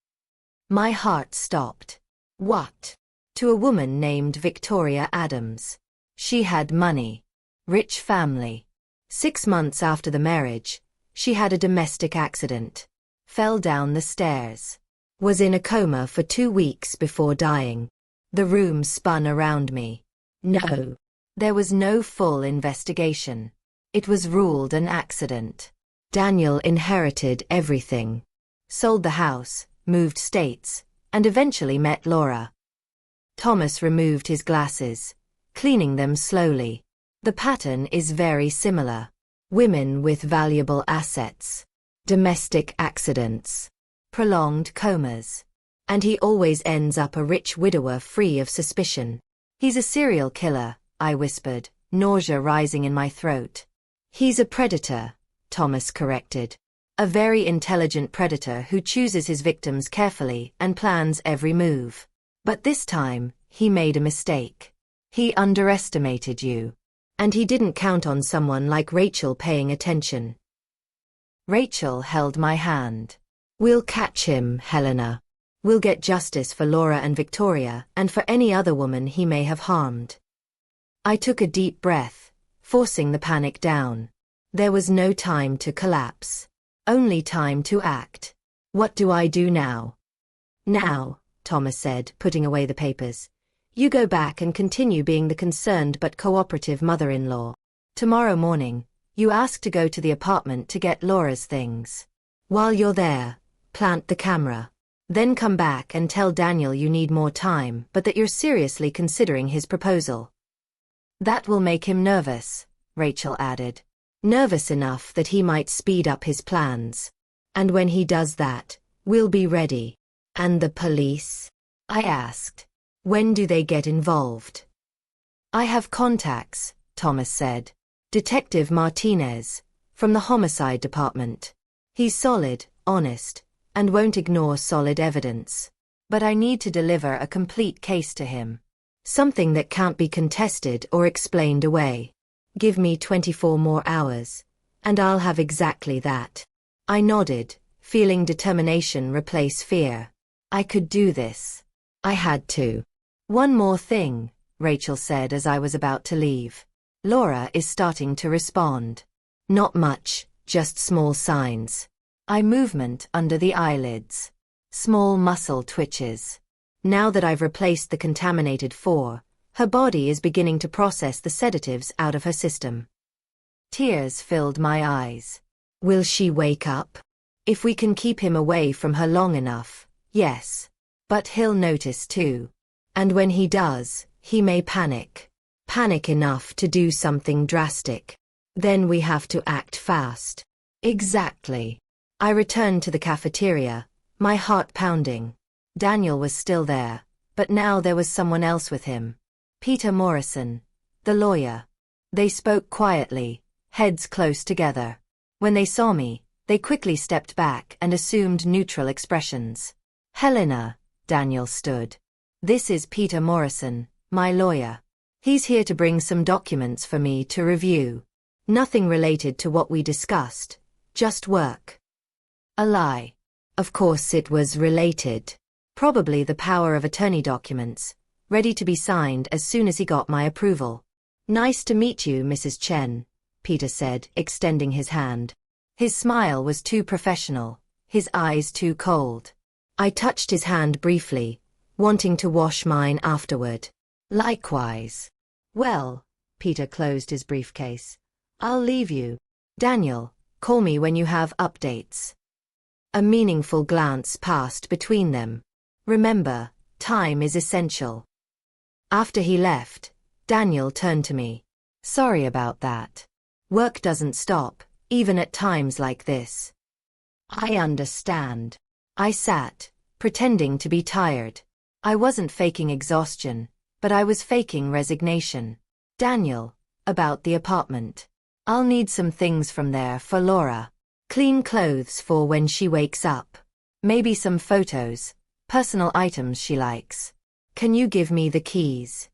My heart stopped. What? To a woman named Victoria Adams. She had money. Rich family. 6 months after the marriage, she had a domestic accident. Fell down the stairs. Was in a coma for 2 weeks before dying. The room spun around me. No. There was no full investigation. It was ruled an accident. Daniel inherited everything. Sold the house, moved states, and eventually met Laura. Thomas removed his glasses, cleaning them slowly. The pattern is very similar. Women with valuable assets. Domestic accidents. Prolonged comas. And he always ends up a rich widower free of suspicion. He's a serial killer, I whispered, nausea rising in my throat. He's a predator, Thomas corrected. A very intelligent predator who chooses his victims carefully and plans every move. But this time, he made a mistake. He underestimated you. And he didn't count on someone like Rachel paying attention. Rachel held my hand. We'll catch him, Helena. We'll get justice for Laura and Victoria and for any other woman he may have harmed. I took a deep breath, forcing the panic down. There was no time to collapse. Only time to act. What do I do now? Now, Thomas said, putting away the papers. You go back and continue being the concerned but cooperative mother-in-law. Tomorrow morning, you ask to go to the apartment to get Laura's things. While you're there, plant the camera. Then come back and tell Daniel you need more time but that you're seriously considering his proposal. That will make him nervous, Rachel added. Nervous enough that he might speed up his plans. And when he does that, we'll be ready. And the police? I asked. When do they get involved? I have contacts, Thomas said. Detective Martinez, from the homicide department. He's solid, honest, and won't ignore solid evidence. But I need to deliver a complete case to him. Something that can't be contested or explained away. Give me 24 more hours, and I'll have exactly that. I nodded, feeling determination replace fear. I could do this. I had to. One more thing, Rachel said as I was about to leave. Laura is starting to respond. Not much, just small signs. Eye movement under the eyelids. Small muscle twitches. Now that I've replaced the contaminated 4, her body is beginning to process the sedatives out of her system. Tears filled my eyes. Will she wake up? If we can keep him away from her long enough, yes. But he'll notice too. And when he does, he may panic. Panic enough to do something drastic. Then we have to act fast. Exactly. I returned to the cafeteria, my heart pounding. Daniel was still there, but now there was someone else with him. Peter Morrison, the lawyer. They spoke quietly, heads close together. When they saw me, they quickly stepped back and assumed neutral expressions. Helena, Daniel stood. This is Peter Morrison, my lawyer. He's here to bring some documents for me to review. Nothing related to what we discussed, just work. A lie. Of course it was related. Probably the power of attorney documents, ready to be signed as soon as he got my approval. Nice to meet you, Mrs. Chen, Peter said, extending his hand. His smile was too professional, his eyes too cold. I touched his hand briefly, wanting to wash mine afterward. Likewise. Well, Peter closed his briefcase. I'll leave you. Daniel, call me when you have updates. A meaningful glance passed between them. Remember, time is essential. After he left, Daniel turned to me. Sorry about that. Work doesn't stop, even at times like this. I understand. I sat, pretending to be tired. I wasn't faking exhaustion, but I was faking resignation. Daniel, about the apartment. I'll need some things from there for Laura. Clean clothes for when she wakes up. Maybe some photos, personal items she likes. Can you give me the keys?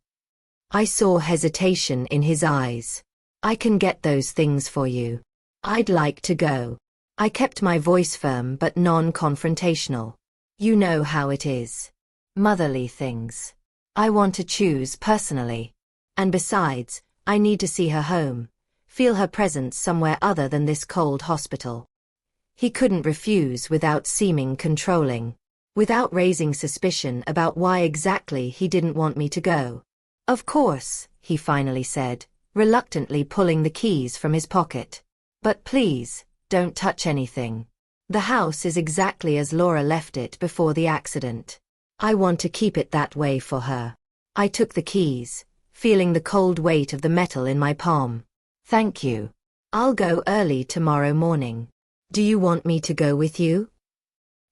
I saw hesitation in his eyes. I can get those things for you. I'd like to go. I kept my voice firm but non-confrontational. You know how it is. Motherly things. I want to choose personally. And besides, I need to see her home, feel her presence somewhere other than this cold hospital. He couldn't refuse without seeming controlling, without raising suspicion about why exactly he didn't want me to go. Of course, he finally said, reluctantly pulling the keys from his pocket. But please, don't touch anything. The house is exactly as Laura left it before the accident. I want to keep it that way for her. I took the keys, feeling the cold weight of the metal in my palm. Thank you. I'll go early tomorrow morning. Do you want me to go with you?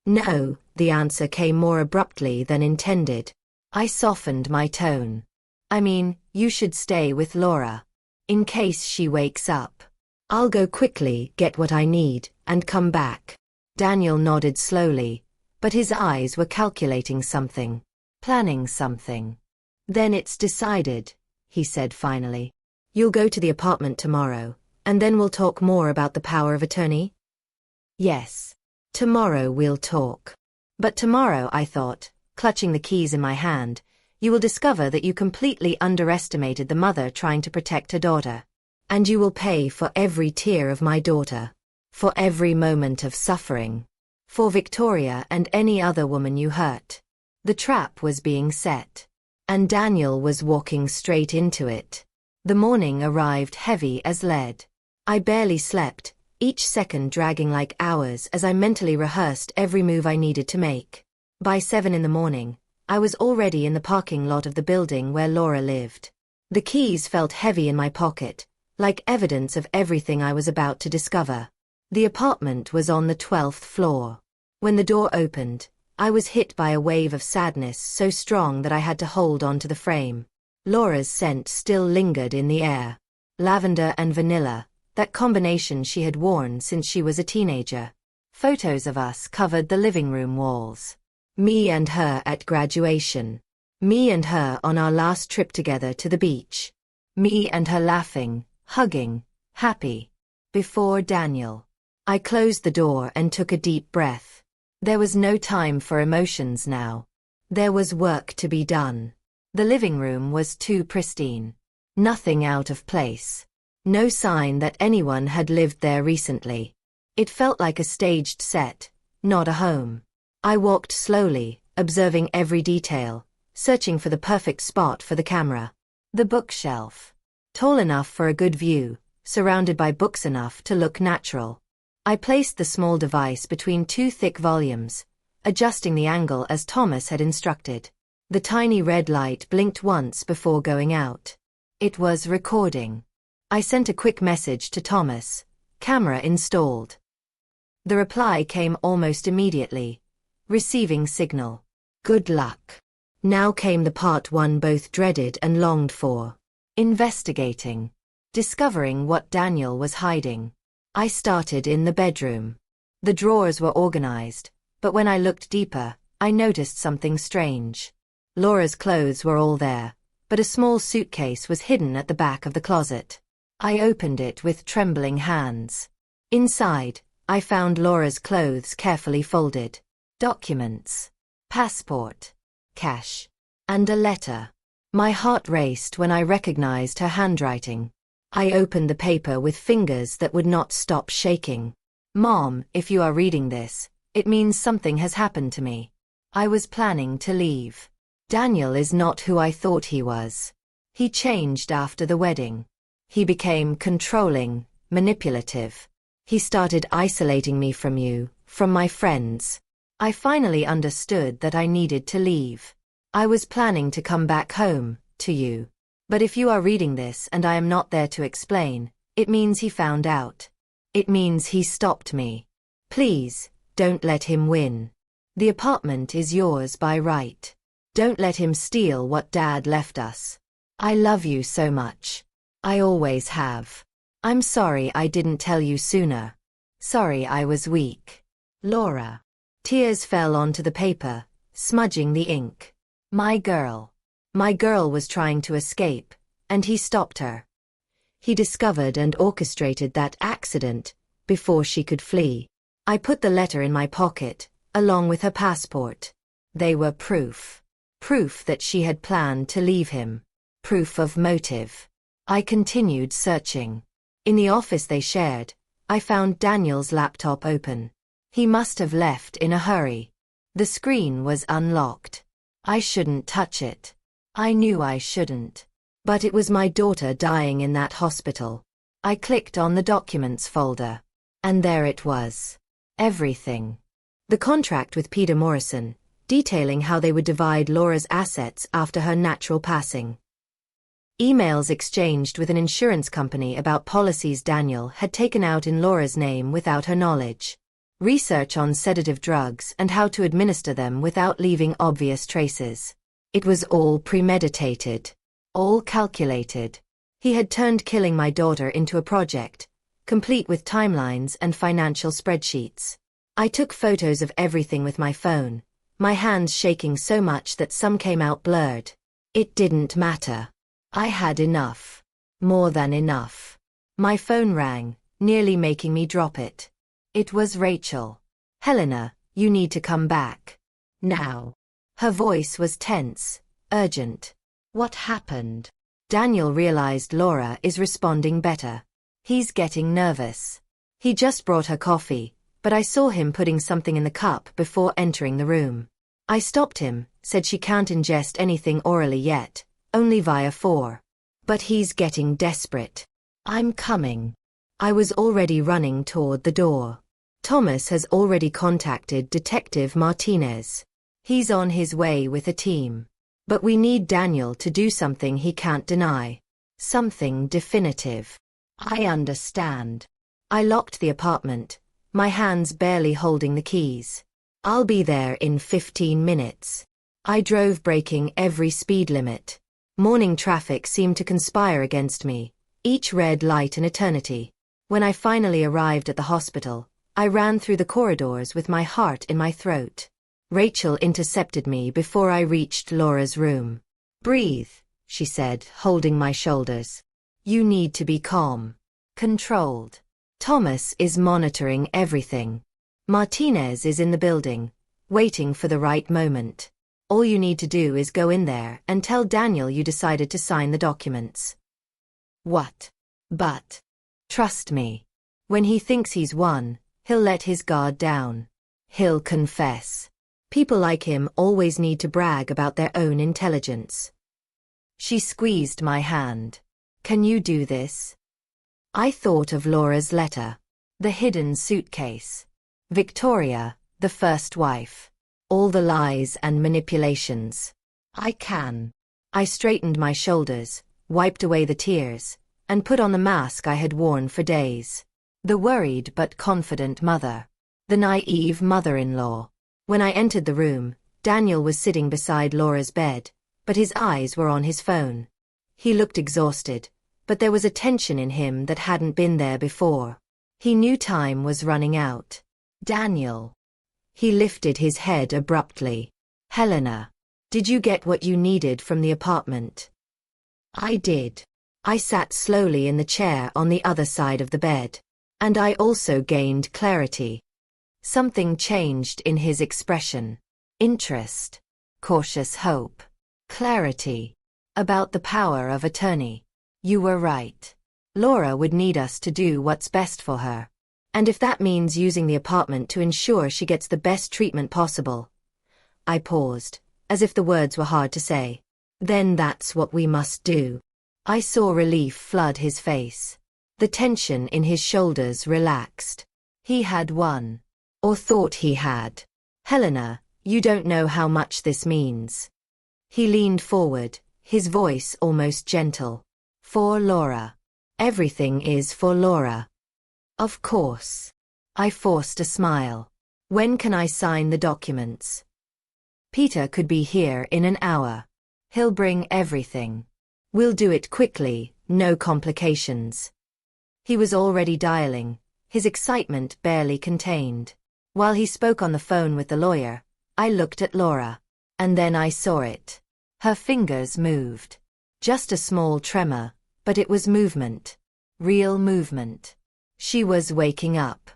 No, the answer came more abruptly than intended. I softened my tone. I mean, you should stay with Laura. In case she wakes up. I'll go quickly, get what I need, and come back. Daniel nodded slowly, but his eyes were calculating something, planning something. Then it's decided, he said finally. You'll go to the apartment tomorrow, and then we'll talk more about the power of attorney? Yes. Tomorrow we'll talk. But tomorrow, I thought, clutching the keys in my hand, you will discover that you completely underestimated the mother trying to protect her daughter. And you will pay for every tear of my daughter. For every moment of suffering. For Victoria and any other woman you hurt. The trap was being set. And Daniel was walking straight into it. The morning arrived heavy as lead. I barely slept, each second dragging like hours as I mentally rehearsed every move I needed to make. By 7 in the morning, I was already in the parking lot of the building where Laura lived. The keys felt heavy in my pocket, like evidence of everything I was about to discover. The apartment was on the 12th floor. When the door opened, I was hit by a wave of sadness so strong that I had to hold on to the frame. Laura's scent still lingered in the air. Lavender and vanilla, that combination she had worn since she was a teenager. Photos of us covered the living room walls. Me and her at graduation. Me and her on our last trip together to the beach. Me and her laughing, hugging, happy. Before Daniel. I closed the door and took a deep breath. There was no time for emotions now. There was work to be done. The living room was too pristine. Nothing out of place. No sign that anyone had lived there recently. It felt like a staged set, not a home. I walked slowly, observing every detail, searching for the perfect spot for the camera. The bookshelf. Tall enough for a good view, surrounded by books enough to look natural. I placed the small device between two thick volumes, adjusting the angle as Thomas had instructed. The tiny red light blinked once before going out. It was recording. I sent a quick message to Thomas. Camera installed. The reply came almost immediately. Receiving signal. Good luck. Now came the part one both dreaded and longed for. Investigating. Discovering what Daniel was hiding. I started in the bedroom. The drawers were organized, but when I looked deeper, I noticed something strange. Laura's clothes were all there, but a small suitcase was hidden at the back of the closet. I opened it with trembling hands. Inside, I found Laura's clothes carefully folded. Documents. Passport. Cash. And a letter. My heart raced when I recognized her handwriting. I opened the paper with fingers that would not stop shaking. Mom, if you are reading this, it means something has happened to me. I was planning to leave. Daniel is not who I thought he was. He changed after the wedding. He became controlling, manipulative. He started isolating me from you, from my friends. I finally understood that I needed to leave. I was planning to come back home, to you. But if you are reading this and I am not there to explain, it means he found out. It means he stopped me. Please, don't let him win. The apartment is yours by right. Don't let him steal what Dad left us. I love you so much. I always have. I'm sorry I didn't tell you sooner. Sorry I was weak. Laura. Tears fell onto the paper, smudging the ink. My girl. My girl was trying to escape, and he stopped her. He discovered and orchestrated that accident before she could flee. I put the letter in my pocket, along with her passport. They were proof. Proof that she had planned to leave him. Proof of motive. I continued searching. In the office they shared, I found Daniel's laptop open. He must have left in a hurry. The screen was unlocked. I shouldn't touch it. I knew I shouldn't. But it was my daughter dying in that hospital. I clicked on the documents folder. And there it was. Everything. The contract with Peter Morrison, detailing how they would divide Laura's assets after her natural passing. Emails exchanged with an insurance company about policies Daniel had taken out in Laura's name without her knowledge. Research on sedative drugs and how to administer them without leaving obvious traces. It was all premeditated. All calculated. He had turned killing my daughter into a project, complete with timelines and financial spreadsheets. I took photos of everything with my phone, my hands shaking so much that some came out blurred. It didn't matter. I had enough. More than enough. My phone rang, nearly making me drop it. It was Rachel. Helena, you need to come back. Now. Her voice was tense, urgent. What happened? Daniel realized Laura is responding better. He's getting nervous. He just brought her coffee, but I saw him putting something in the cup before entering the room. I stopped him, said she can't ingest anything orally yet, only via 4. But he's getting desperate. I'm coming. I was already running toward the door. Thomas has already contacted Detective Martinez. He's on his way with a team. But we need Daniel to do something he can't deny. Something definitive. I understand. I locked the apartment, my hands barely holding the keys. I'll be there in 15 minutes. I drove breaking every speed limit. Morning traffic seemed to conspire against me, each red light an eternity. When I finally arrived at the hospital, I ran through the corridors with my heart in my throat. Rachel intercepted me before I reached Laura's room. Breathe, she said, holding my shoulders. You need to be calm. Controlled. Thomas is monitoring everything. Martinez is in the building, waiting for the right moment. All you need to do is go in there and tell Daniel you decided to sign the documents. What? But. Trust me. When he thinks he's won, he'll let his guard down. He'll confess. People like him always need to brag about their own intelligence. She squeezed my hand. Can you do this? I thought of Laura's letter. The hidden suitcase. Victoria, the first wife. All the lies and manipulations. I can. I straightened my shoulders, wiped away the tears, and put on the mask I had worn for days. The worried but confident mother. The naive mother-in-law. When I entered the room, Daniel was sitting beside Laura's bed, but his eyes were on his phone. He looked exhausted, but there was a tension in him that hadn't been there before. He knew time was running out. Daniel. He lifted his head abruptly. Helena. Did you get what you needed from the apartment? I did. I sat slowly in the chair on the other side of the bed. And I also gained clarity. Something changed in his expression. Interest. Cautious hope. Clarity. About the power of attorney. You were right. Laura would need us to do what's best for her. And if that means using the apartment to ensure she gets the best treatment possible. I paused, as if the words were hard to say. Then that's what we must do. I saw relief flood his face. The tension in his shoulders relaxed. He had won. Or thought he had. Helena, you don't know how much this means. He leaned forward, his voice almost gentle. For Laura. Everything is for Laura. Of course. I forced a smile. When can I sign the documents? Peter could be here in an hour. He'll bring everything. We'll do it quickly, no complications. He was already dialing, his excitement barely contained. While he spoke on the phone with the lawyer, I looked at Laura. And then I saw it. Her fingers moved. Just a small tremor, but it was movement. Real movement. She was waking up.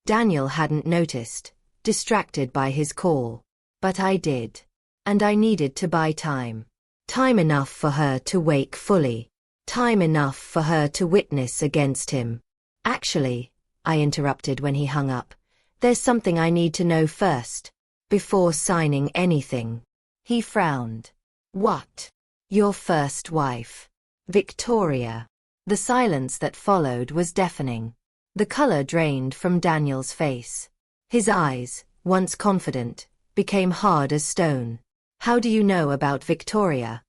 Daniel hadn't noticed, distracted by his call. But I did. And I needed to buy time. Time enough for her to wake fully. Time enough for her to witness against him. Actually, I interrupted when he hung up, there's something I need to know first. Before signing anything. He frowned. What? Your first wife. Victoria. The silence that followed was deafening. The color drained from Daniel's face. His eyes, once confident, became hard as stone. How do you know about Victoria?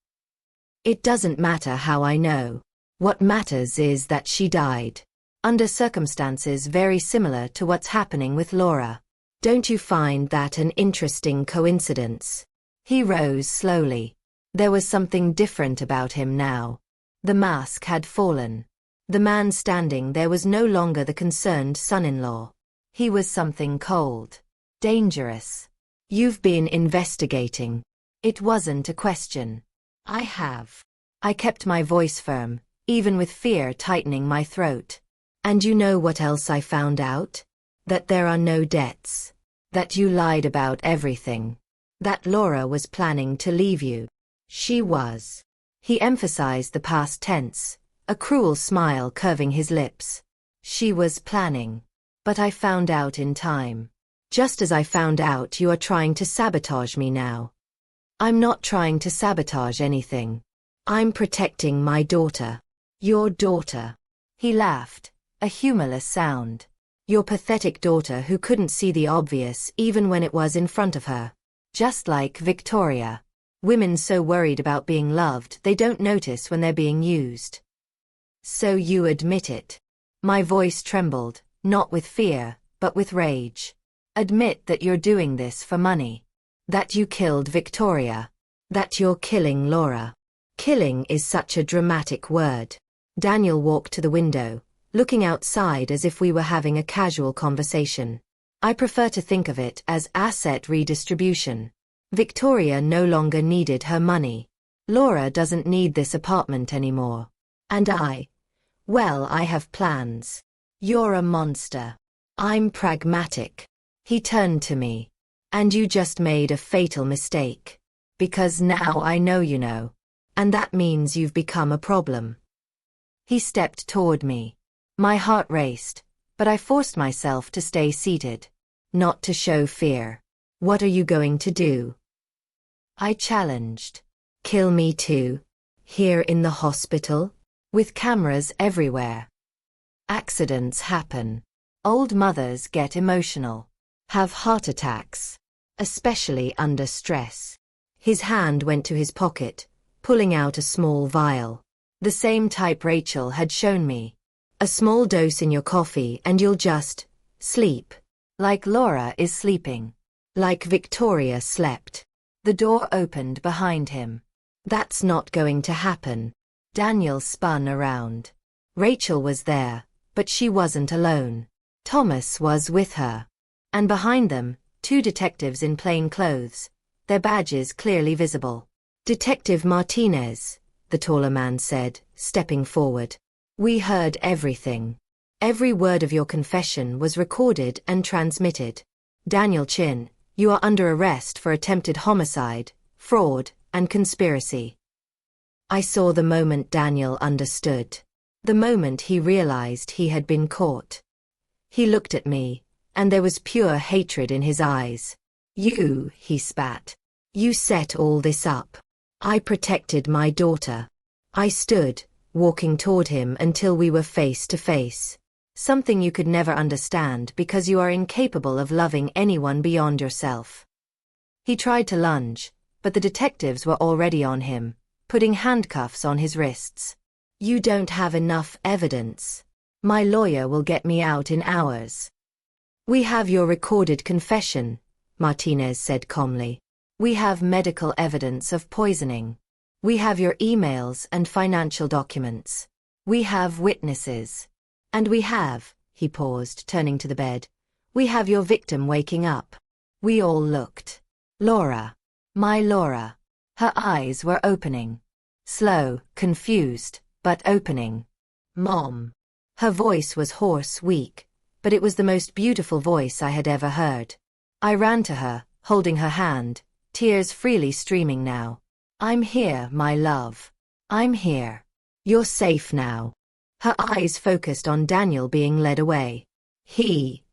It doesn't matter how I know. What matters is that she died. Under circumstances very similar to what's happening with Laura. Don't you find that an interesting coincidence? He rose slowly. There was something different about him now. The mask had fallen. The man standing there was no longer the concerned son-in-law. He was something cold. Dangerous. You've been investigating. It wasn't a question. I have. I kept my voice firm, even with fear tightening my throat. And you know what else I found out? That there are no debts. That you lied about everything. That Laura was planning to leave you. She was. He emphasized the past tense, a cruel smile curving his lips. She was planning. But I found out in time. Just as I found out you are trying to sabotage me now. I'm not trying to sabotage anything. I'm protecting my daughter. Your daughter. He laughed, a humorless sound. Your pathetic daughter who couldn't see the obvious even when it was in front of her. Just like Victoria. Women so worried about being loved they don't notice when they're being used. So you admit it. My voice trembled, not with fear, but with rage. Admit that you're doing this for money. That you killed Victoria. That you're killing Laura. Killing is such a dramatic word. Daniel walked to the window, looking outside as if we were having a casual conversation. I prefer to think of it as asset redistribution. Victoria no longer needed her money. Laura doesn't need this apartment anymore. And well, I have plans. You're a monster. I'm pragmatic. He turned to me. And you just made a fatal mistake. Because now I know you know. And that means you've become a problem. He stepped toward me. My heart raced, but I forced myself to stay seated. Not to show fear. What are you going to do? I challenged. Kill me too? Here in the hospital? With cameras everywhere. Accidents happen. Old mothers get emotional. Have heart attacks. Especially under stress. His hand went to his pocket, pulling out a small vial. The same type Rachel had shown me. A small dose in your coffee and you'll just sleep. Like Laura is sleeping. Like Victoria slept. The door opened behind him. That's not going to happen. Daniel spun around. Rachel was there, but she wasn't alone. Thomas was with her. And behind them, two detectives in plain clothes, their badges clearly visible. Detective Martinez, the taller man said, stepping forward. We heard everything. Every word of your confession was recorded and transmitted. Daniel Chin, you are under arrest for attempted homicide, fraud, and conspiracy. I saw the moment Daniel understood. The moment he realized he had been caught. He looked at me, and there was pure hatred in his eyes. You, he spat. You set all this up. I protected my daughter. I stood, walking toward him until we were face to face. Something you could never understand because you are incapable of loving anyone beyond yourself. He tried to lunge, but the detectives were already on him, putting handcuffs on his wrists. You don't have enough evidence. My lawyer will get me out in hours. We have your recorded confession, Martinez said calmly. We have medical evidence of poisoning. We have your emails and financial documents. We have witnesses. And we have, he paused, turning to the bed, we have your victim waking up. We all looked. Laura. My Laura. Her eyes were opening. Slow, confused, but opening. Mom. Her voice was hoarse, weak, but it was the most beautiful voice I had ever heard. I ran to her, holding her hand, tears freely streaming now. "I'm here, my love. I'm here. You're safe now." Her eyes focused on Daniel being led away. He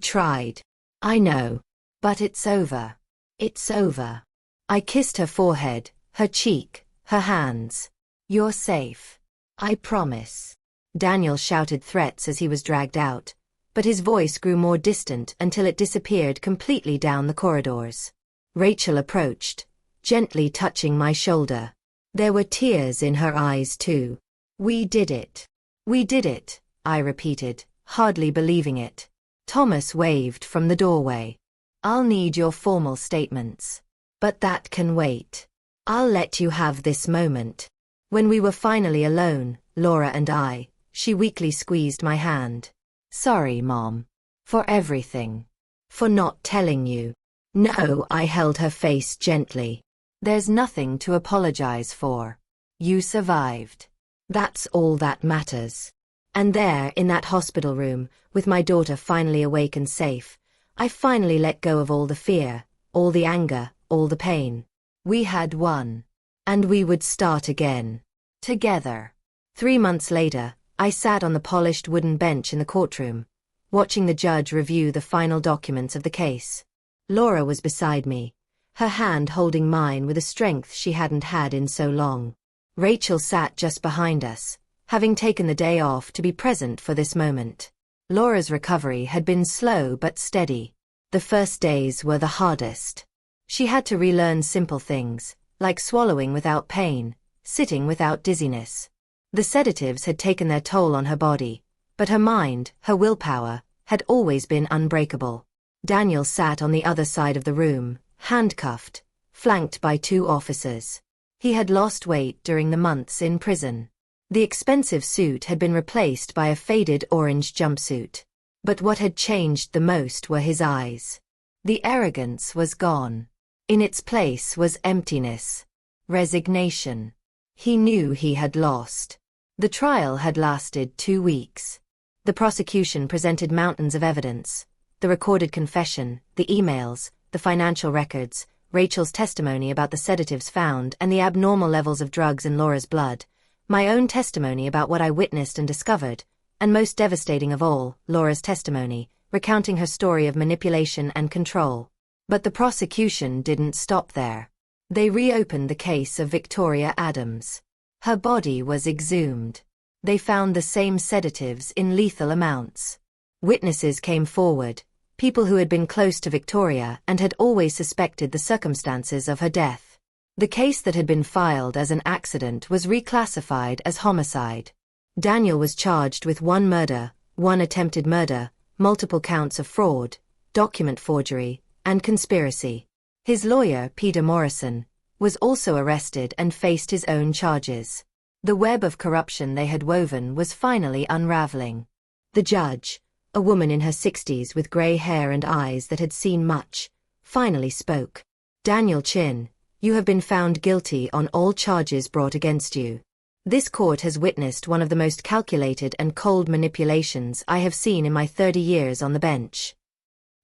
tried. "I know. But it's over. It's over." I kissed her forehead, her cheek, her hands. "You're safe. I promise." Daniel shouted threats as he was dragged out, but his voice grew more distant until it disappeared completely down the corridors. Rachel approached, gently touching my shoulder. There were tears in her eyes too. "We did it. We did it," I repeated, hardly believing it. Thomas waved from the doorway. "I'll need your formal statements. But that can wait. I'll let you have this moment." When we were finally alone, Laura and I, she weakly squeezed my hand. "Sorry, Mom. For everything. For not telling you." "No," I held her face gently. "There's nothing to apologize for. You survived. That's all that matters." And there, in that hospital room, with my daughter finally awake and safe, I finally let go of all the fear, all the anger, all the pain. We had won. And we would start again. Together. 3 months later, I sat on the polished wooden bench in the courtroom, watching the judge review the final documents of the case. Laura was beside me, her hand holding mine with a strength she hadn't had in so long. Rachel sat just behind us, having taken the day off to be present for this moment. Laura's recovery had been slow but steady. The first days were the hardest. She had to relearn simple things, like swallowing without pain, sitting without dizziness. The sedatives had taken their toll on her body, but her mind, her willpower, had always been unbreakable. Daniel sat on the other side of the room, handcuffed, flanked by 2 officers. He had lost weight during the months in prison. The expensive suit had been replaced by a faded orange jumpsuit. But what had changed the most were his eyes. The arrogance was gone. In its place was emptiness. Resignation. He knew he had lost. The trial had lasted 2 weeks. The prosecution presented mountains of evidence. The recorded confession, the emails, the financial records, Rachel's testimony about the sedatives found and the abnormal levels of drugs in Laura's blood, my own testimony about what I witnessed and discovered, and most devastating of all, Laura's testimony, recounting her story of manipulation and control. But the prosecution didn't stop there. They reopened the case of Victoria Adams. Her body was exhumed. They found the same sedatives in lethal amounts. Witnesses came forward, people who had been close to Victoria and had always suspected the circumstances of her death. The case that had been filed as an accident was reclassified as homicide. Daniel was charged with 1 murder, 1 attempted murder, multiple counts of fraud, document forgery, and conspiracy. His lawyer, Peter Morrison, was also arrested and faced his own charges. The web of corruption they had woven was finally unraveling. The judge, a woman in her 60s with grey hair and eyes that had seen much, finally spoke. "Daniel Chin, you have been found guilty on all charges brought against you. This court has witnessed one of the most calculated and cold manipulations I have seen in my 30 years on the bench."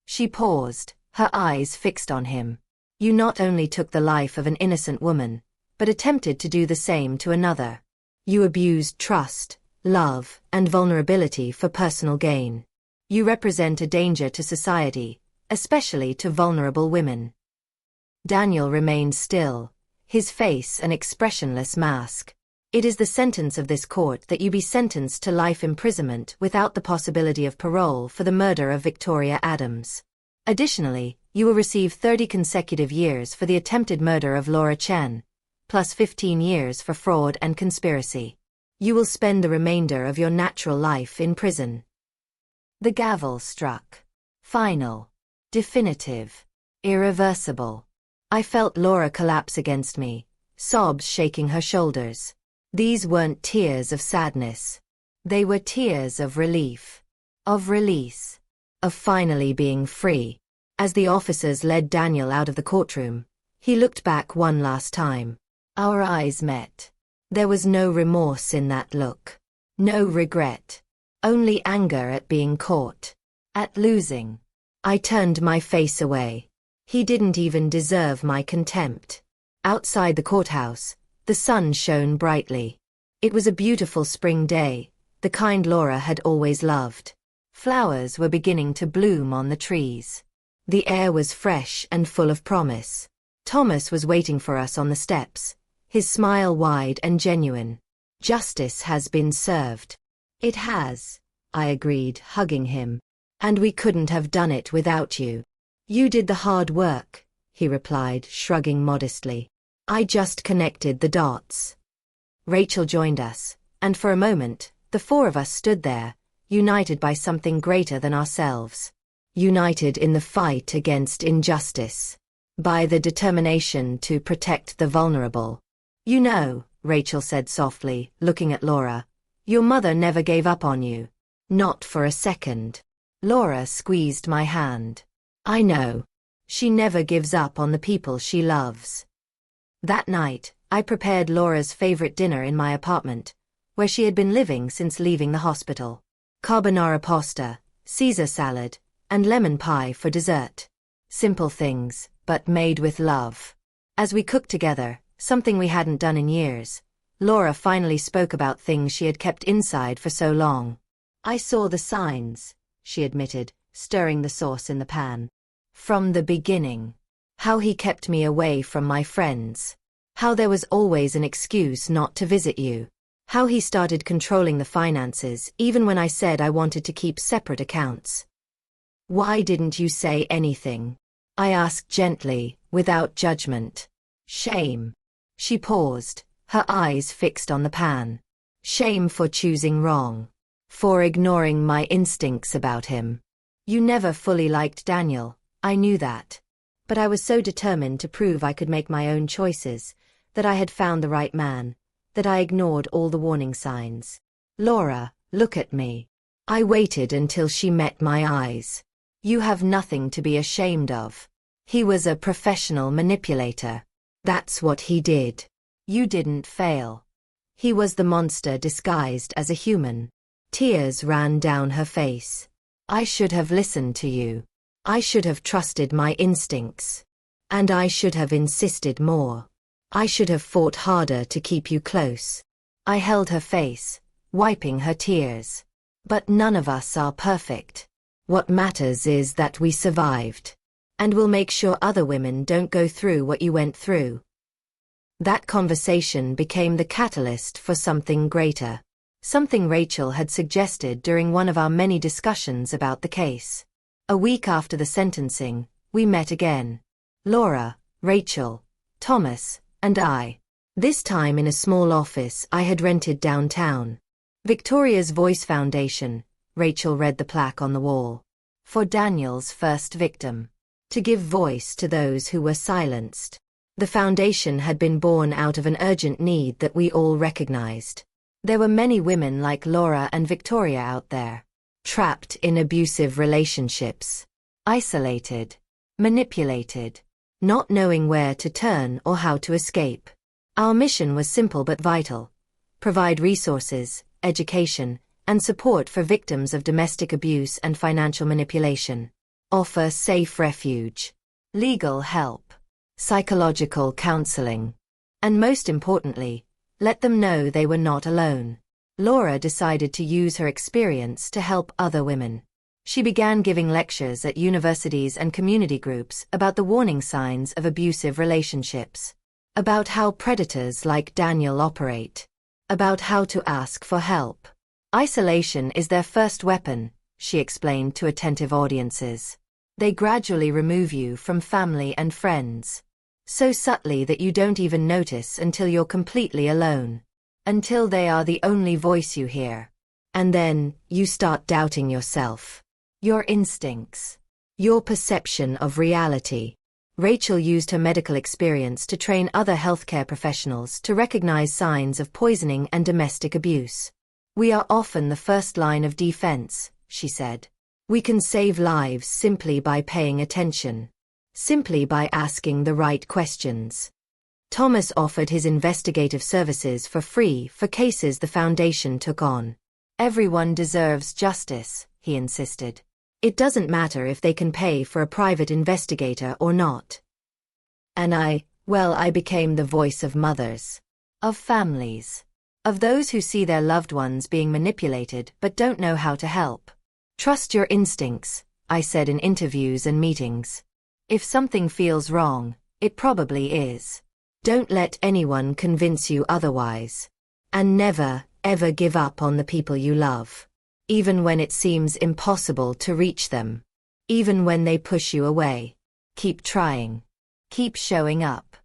She paused, her eyes fixed on him. "You not only took the life of an innocent woman, but attempted to do the same to another. You abused trust, love, and vulnerability for personal gain. You represent a danger to society, especially to vulnerable women." Daniel remained still, his face an expressionless mask. "It is the sentence of this court that you be sentenced to life imprisonment without the possibility of parole for the murder of Victoria Adams. Additionally, you will receive 30 consecutive years for the attempted murder of Laura Chen, plus 15 years for fraud and conspiracy. You will spend the remainder of your natural life in prison." The gavel struck. Final. Definitive. Irreversible. I felt Laura collapse against me, sobs shaking her shoulders. These weren't tears of sadness. They were tears of relief. Of release. Of finally being free. As the officers led Daniel out of the courtroom, he looked back one last time. Our eyes met. There was no remorse in that look. No regret. Only anger at being caught. At losing. I turned my face away. He didn't even deserve my contempt. Outside the courthouse, the sun shone brightly. It was a beautiful spring day, the kind Laura had always loved. Flowers were beginning to bloom on the trees. The air was fresh and full of promise. Thomas was waiting for us on the steps, his smile wide and genuine. Justice has been served. It has, I agreed, hugging him. And we couldn't have done it without you. You did the hard work, he replied, shrugging modestly. I just connected the dots. Rachel joined us, and for a moment, the four of us stood there, united by something greater than ourselves. United in the fight against injustice. By the determination to protect the vulnerable. You know, Rachel said softly, looking at Laura, your mother never gave up on you. Not for a second. Laura squeezed my hand. I know. She never gives up on the people she loves. That night, I prepared Laura's favorite dinner in my apartment, where she had been living since leaving the hospital. Carbonara pasta, Caesar salad, and lemon pie for dessert. Simple things, but made with love. As we cooked together, something we hadn't done in years, Laura finally spoke about things she had kept inside for so long. I saw the signs, she admitted, stirring the sauce in the pan. From the beginning. How he kept me away from my friends. How there was always an excuse not to visit you. How he started controlling the finances even when I said I wanted to keep separate accounts. Why didn't you say anything? I asked gently, without judgment. Shame. She paused, her eyes fixed on the pan. Shame for choosing wrong. For ignoring my instincts about him. You never fully liked Daniel, I knew that. But I was so determined to prove I could make my own choices, that I had found the right man, that I ignored all the warning signs. Laura, look at me. I waited until she met my eyes. You have nothing to be ashamed of. He was a professional manipulator. That's what he did. You didn't fail. He was the monster disguised as a human. Tears ran down her face. I should have listened to you. I should have trusted my instincts. And I should have insisted more. I should have fought harder to keep you close. I held her face, wiping her tears. But none of us are perfect. What matters is that we survived. And we'll make sure other women don't go through what you went through. That conversation became the catalyst for something greater. Something Rachel had suggested during one of our many discussions about the case. A week after the sentencing, we met again. Laura, Rachel, Thomas, and I. This time in a small office I had rented downtown. Victoria's Voice Foundation, Rachel read the plaque on the wall. For Daniel's first victim. To give voice to those who were silenced. The foundation had been born out of an urgent need that we all recognized. There were many women like Laura and Victoria out there. Trapped in abusive relationships. Isolated. Manipulated. Not knowing where to turn or how to escape. Our mission was simple but vital. Provide resources, education, and support for victims of domestic abuse and financial manipulation. Offer safe refuge. Legal help. Psychological counseling. And most importantly, let them know they were not alone. Laura decided to use her experience to help other women. She began giving lectures at universities and community groups about the warning signs of abusive relationships. About how predators like Daniel operate. About how to ask for help. Isolation is their first weapon, she explained to attentive audiences. They gradually remove you from family and friends. So subtly that you don't even notice until you're completely alone. Until they are the only voice you hear. And then, you start doubting yourself. Your instincts. Your perception of reality. Rachel used her medical experience to train other healthcare professionals to recognize signs of poisoning and domestic abuse. We are often the first line of defense, she said. We can save lives simply by paying attention. Simply by asking the right questions. Thomas offered his investigative services for free for cases the foundation took on. Everyone deserves justice, he insisted. It doesn't matter if they can pay for a private investigator or not. And I became the voice of mothers, of families, of those who see their loved ones being manipulated but don't know how to help. Trust your instincts, I said in interviews and meetings. If something feels wrong, it probably is. Don't let anyone convince you otherwise. And never, ever give up on the people you love. Even when it seems impossible to reach them. Even when they push you away. Keep trying. Keep showing up.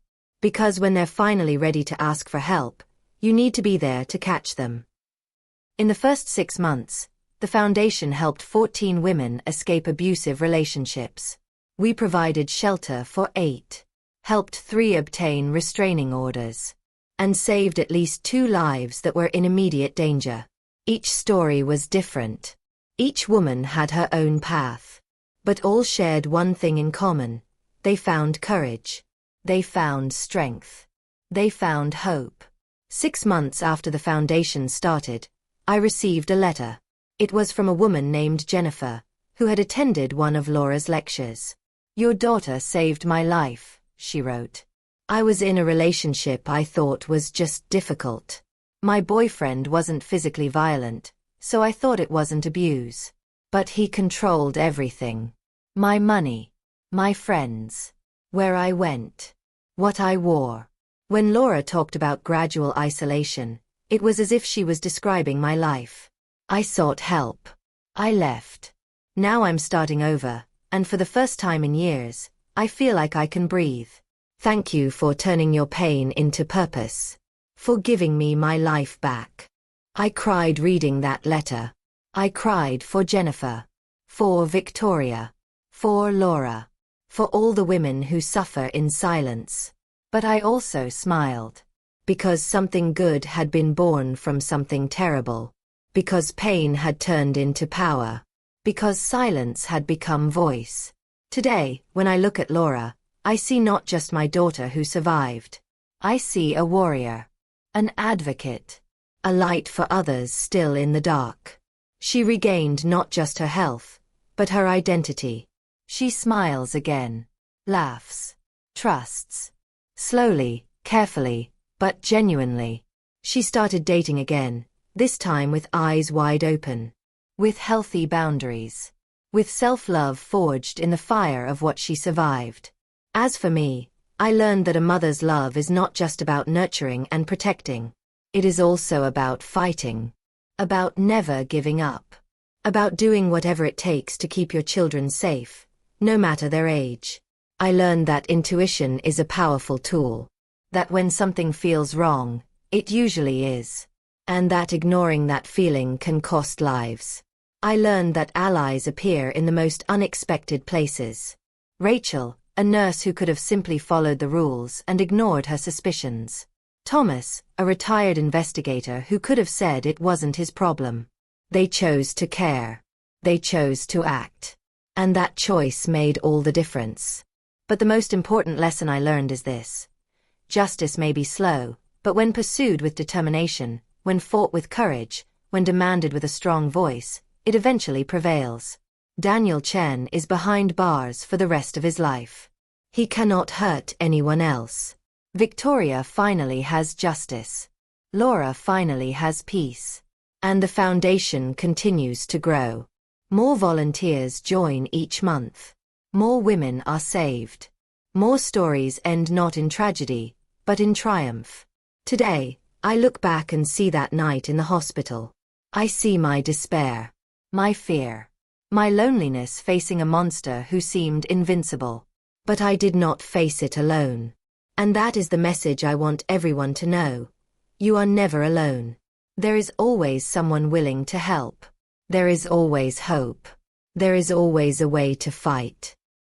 Because when they're finally ready to ask for help, you need to be there to catch them. In the first 6 months, the foundation helped 14 women escape abusive relationships. We provided shelter for 8, helped 3 obtain restraining orders, and saved at least 2 lives that were in immediate danger. Each story was different. Each woman had her own path. But all shared one thing in common. They found courage. They found strength. They found hope. 6 months after the foundation started, I received a letter. It was from a woman named Jennifer, who had attended one of Laura's lectures. "Your daughter saved my life," she wrote. "I was in a relationship I thought was just difficult. My boyfriend wasn't physically violent, so I thought it wasn't abuse. But he controlled everything. My money, my friends, where I went, what I wore." When Laura talked about gradual isolation, it was as if she was describing my life. I sought help. I left. Now I'm starting over, and for the first time in years, I feel like I can breathe. Thank you for turning your pain into purpose. For giving me my life back. I cried reading that letter. I cried for Jennifer. For Victoria. For Laura. For all the women who suffer in silence. But I also smiled. Because something good had been born from something terrible. Because pain had turned into power. Because silence had become voice. Today, when I look at Laura, I see not just my daughter who survived. I see a warrior. An advocate. A light for others still in the dark. She regained not just her health, but her identity. She smiles again. Laughs. Trusts. Slowly, carefully, but genuinely. She started dating again, this time with eyes wide open. With healthy boundaries. With self-love forged in the fire of what she survived. As for me, I learned that a mother's love is not just about nurturing and protecting. It is also about fighting. About never giving up. About doing whatever it takes to keep your children safe, no matter their age. I learned that intuition is a powerful tool. That when something feels wrong, it usually is. And that ignoring that feeling can cost lives. I learned that allies appear in the most unexpected places. Rachel, a nurse who could have simply followed the rules and ignored her suspicions. Thomas, a retired investigator who could have said it wasn't his problem. They chose to care. They chose to act. And that choice made all the difference. But the most important lesson I learned is this. Justice may be slow, but when pursued with determination, when fought with courage, when demanded with a strong voice, it eventually prevails. Daniel Chen is behind bars for the rest of his life. He cannot hurt anyone else. Victoria finally has justice. Laura finally has peace. And the foundation continues to grow. More volunteers join each month. More women are saved. More stories end not in tragedy, but in triumph. Today, I look back and see that night in the hospital. I see my despair. My fear. My loneliness facing a monster who seemed invincible. But I did not face it alone. And that is the message I want everyone to know. You are never alone. There is always someone willing to help. There is always hope. There is always a way to fight.